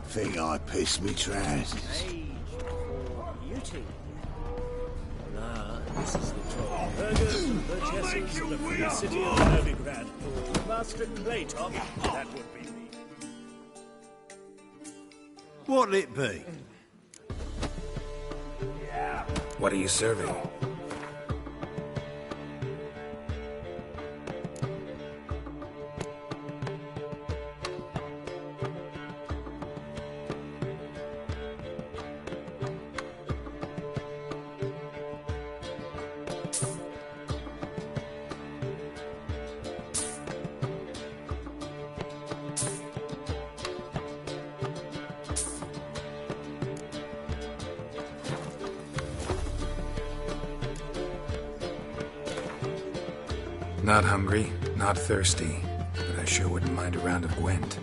Think I pissed me trousers. Age or beauty? Nah, this is the talk. Burgers and burgesses of the free city of Novigrad. Master Claytop, that would be me. What'll it be? What are you serving? Not hungry, not thirsty, but I sure wouldn't mind a round of Gwent.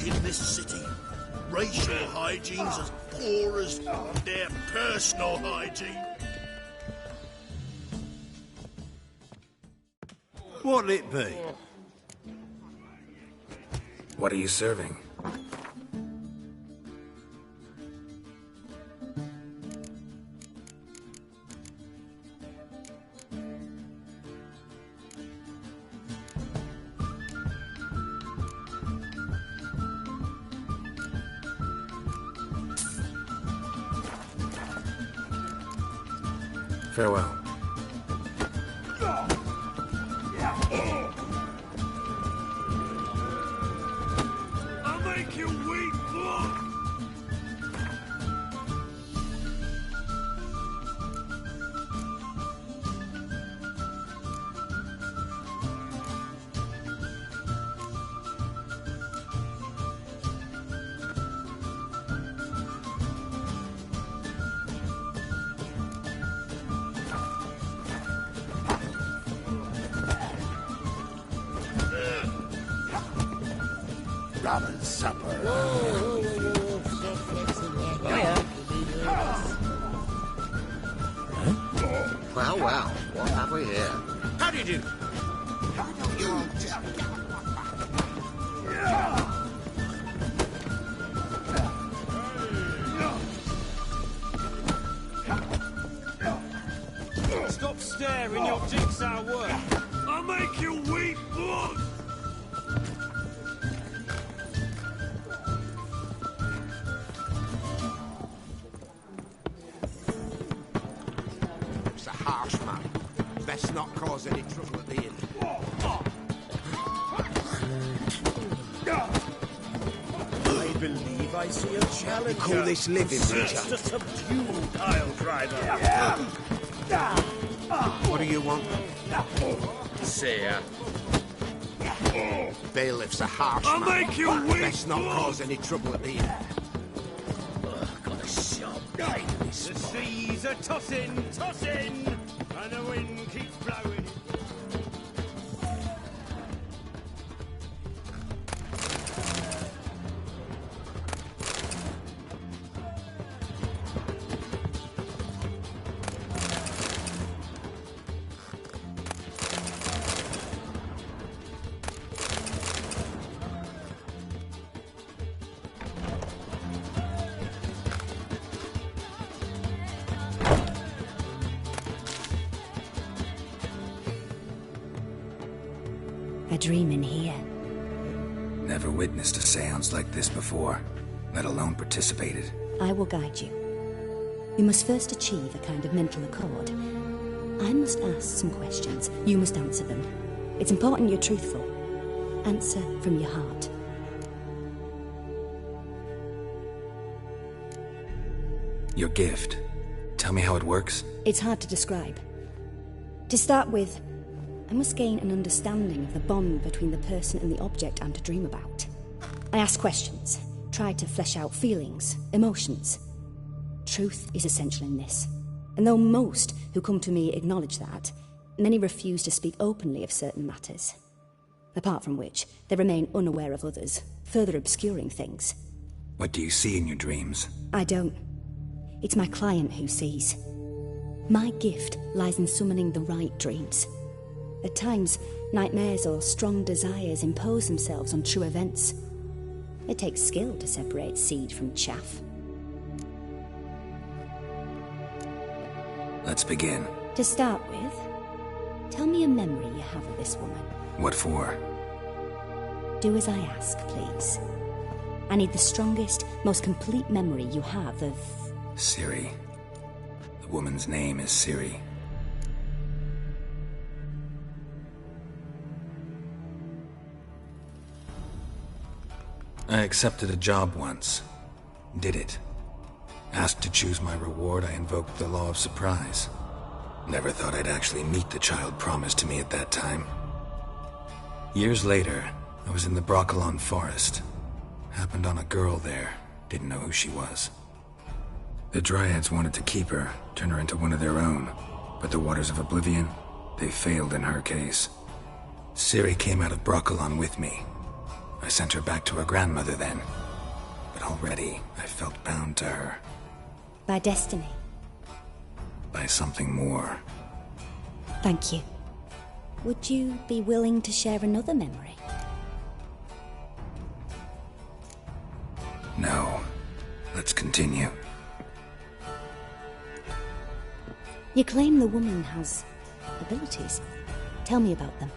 in this city. Racial hygiene's as poor as their personal hygiene. What'll it be? What are you serving? Farewell. I'll make you weep, boy! Robin's supper. Well, well, what have we here? How do you do? Stop staring, your jigsaw work. I'll make you weep, boy! It's a harsh man. Best not cause any trouble at the inn. I believe I see a challenger. You call this living, Seeks Mitsa? to subdue pile driver. What do you want? See ya. Bailiff's a harsh I'll man. make you weep, Best not boy! cause any trouble at the inn. Got a sharp bite. The seas are tossing, tossing, and the wind keeps blowing. A dream in here. Never witnessed a seance like this before, let alone participated. I will guide you. You must first achieve a kind of mental accord. I must ask some questions. You must answer them. It's important you're truthful. Answer from your heart. Your gift. Tell me how it works. It's hard to describe. To start with, I must gain an understanding of the bond between the person and the object I'm to dream about. I ask questions, try to flesh out feelings, emotions. Truth is essential in this. And though most who come to me acknowledge that, many refuse to speak openly of certain matters. Apart from which, they remain unaware of others, further obscuring things. What do you see in your dreams? I don't. It's my client who sees. My gift lies in summoning the right dreams. At times, nightmares or strong desires impose themselves on true events. It takes skill to separate seed from chaff. Let's begin. To start with, tell me a memory you have of this woman. What for? Do as I ask, please. I need the strongest, most complete memory you have of... Ciri. The woman's name is Ciri. I accepted a job once. Did it. Asked to choose my reward, I invoked the law of surprise. Never thought I'd actually meet the child promised to me at that time. Years later, I was in the Broccolon forest. Happened on a girl there. Didn't know who she was. The Dryads wanted to keep her, turn her into one of their own. But the Waters of Oblivion, they failed in her case. Ciri came out of Broccolon with me. I I sent her back to her grandmother then. But already, I felt bound to her. By destiny. By something more. Thank you. Would you be willing to share another memory? No. Let's continue. You claim the woman has abilities. Tell me about them.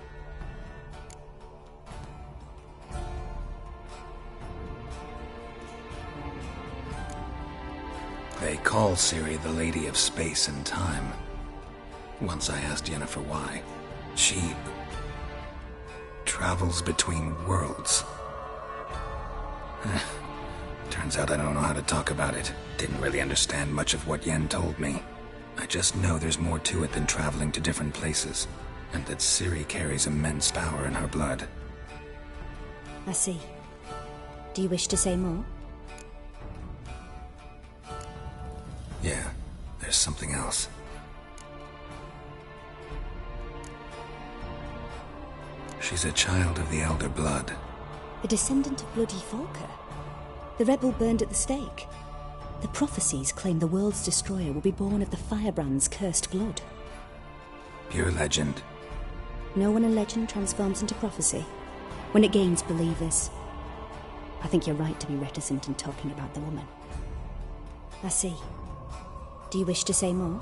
They call Ciri the Lady of Space and Time. Once I asked Yennefer why. She travels between worlds. Turns out I don't know how to talk about it. Didn't really understand much of what Yen told me. I just know there's more to it than traveling to different places, and that Ciri carries immense power in her blood. I see. Do you wish to say more? Yeah, there's something else. She's a child of the Elder Blood. A descendant of Bloody Falker. The rebel burned at the stake. The prophecies claim the world's destroyer will be born of the Firebrand's cursed blood. Pure legend. Know when a legend transforms into prophecy? When it gains believers. I think you're right to be reticent in talking about the woman. I see. Do you wish to say more?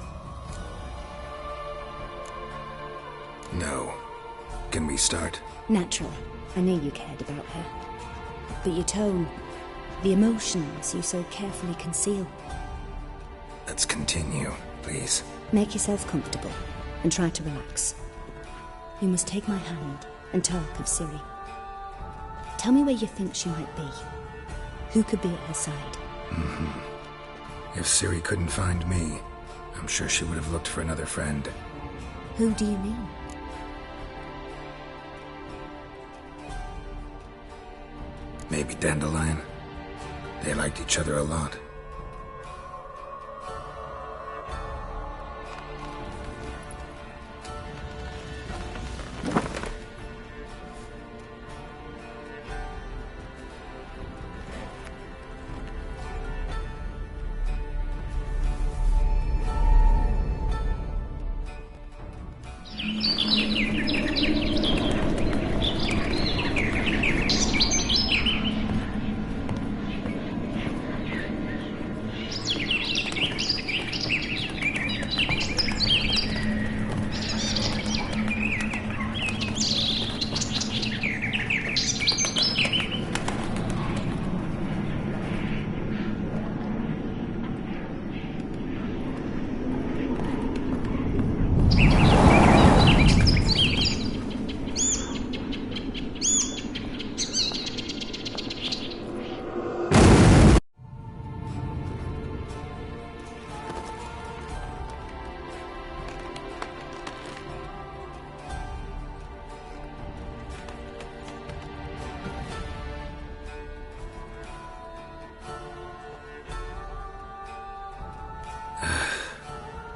No. Can we start? Naturally. I knew you cared about her. But your tone, the emotions you so carefully conceal. Let's continue, please. Make yourself comfortable and try to relax. You must take my hand and talk of Ciri. Tell me where you think she might be. Who could be at her side? If Ciri couldn't find me, I'm sure she would have looked for another friend. Who do you mean? Maybe Dandelion. They liked each other a lot.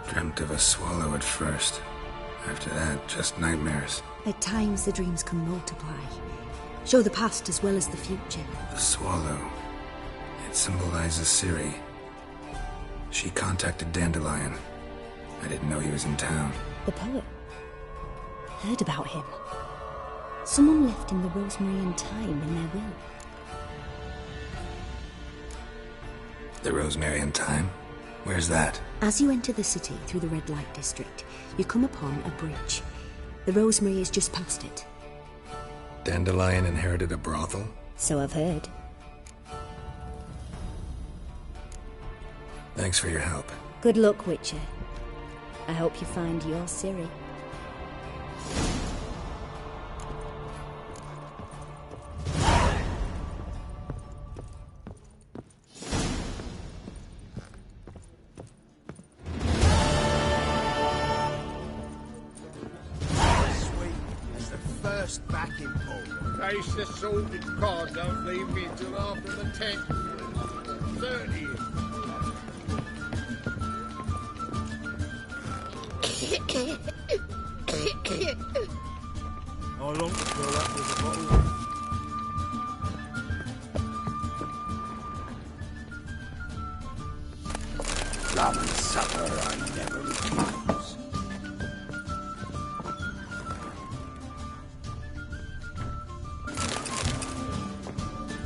Dreamt of a swallow at first. After that, just nightmares. At times the dreams can multiply. Show the past as well as the future. The swallow. It symbolizes Ciri. She contacted Dandelion. I didn't know he was in town. The poet. Heard about him. Someone left him the rosemary and thyme in their will. The rosemary and thyme? Where's that? As you enter the city through the red light district, you come upon a bridge. The rosemary is just past it. Dandelion inherited a brothel? So I've heard. Thanks for your help. Good luck, Witcher. I hope you find your Ciri. Case the sorted card don't leave me until after the 10th. 30th. I long to fill up with a bottle. Common supper I never refuse.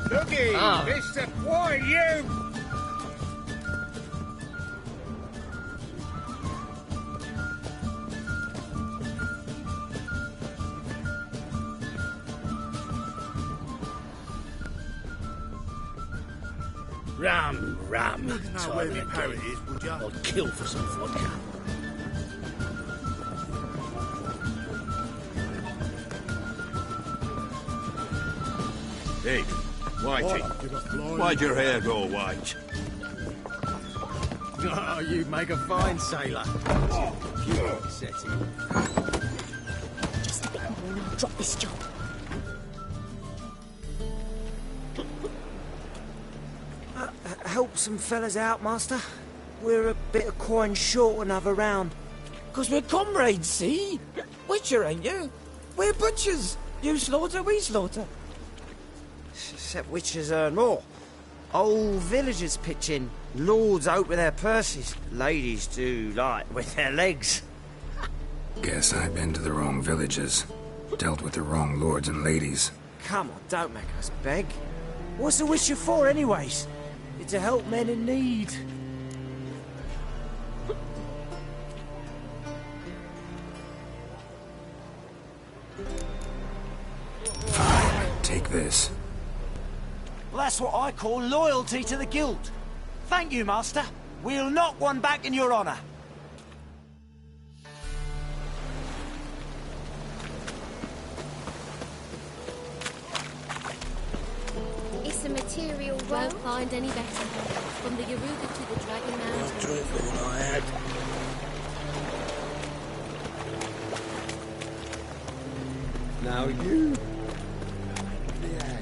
Looky, Mr. Why, you! Rum. Wouldn't know where my parrot is, would ya? I'd kill for some vodka. Hey, Whitey, why'd your hair go white? Oh, you make a fine sailor. Set it. Just a bit more and I'll drop this job. Help some fellas out, Master. We're a bit of coin short another round. 'Cause we're comrades, see? Witcher, ain't you? We're butchers. You slaughter, we slaughter. Except witchers earn more. Old villagers pitch in. Lords out with their purses. Ladies do like with their legs. Guess I've been to the wrong villages. Dealt with the wrong lords and ladies. Come on, don't make us beg. What's a witcher for, anyways? It's to help men in need. Fine, take this. Well, that's what I call loyalty to the guild. Thank you, Master. We'll knock one back in your honour. It's a material won't find any better. From the Yaruga to the Dragon Mountain. I'll drink all I had. Now you... Yeah.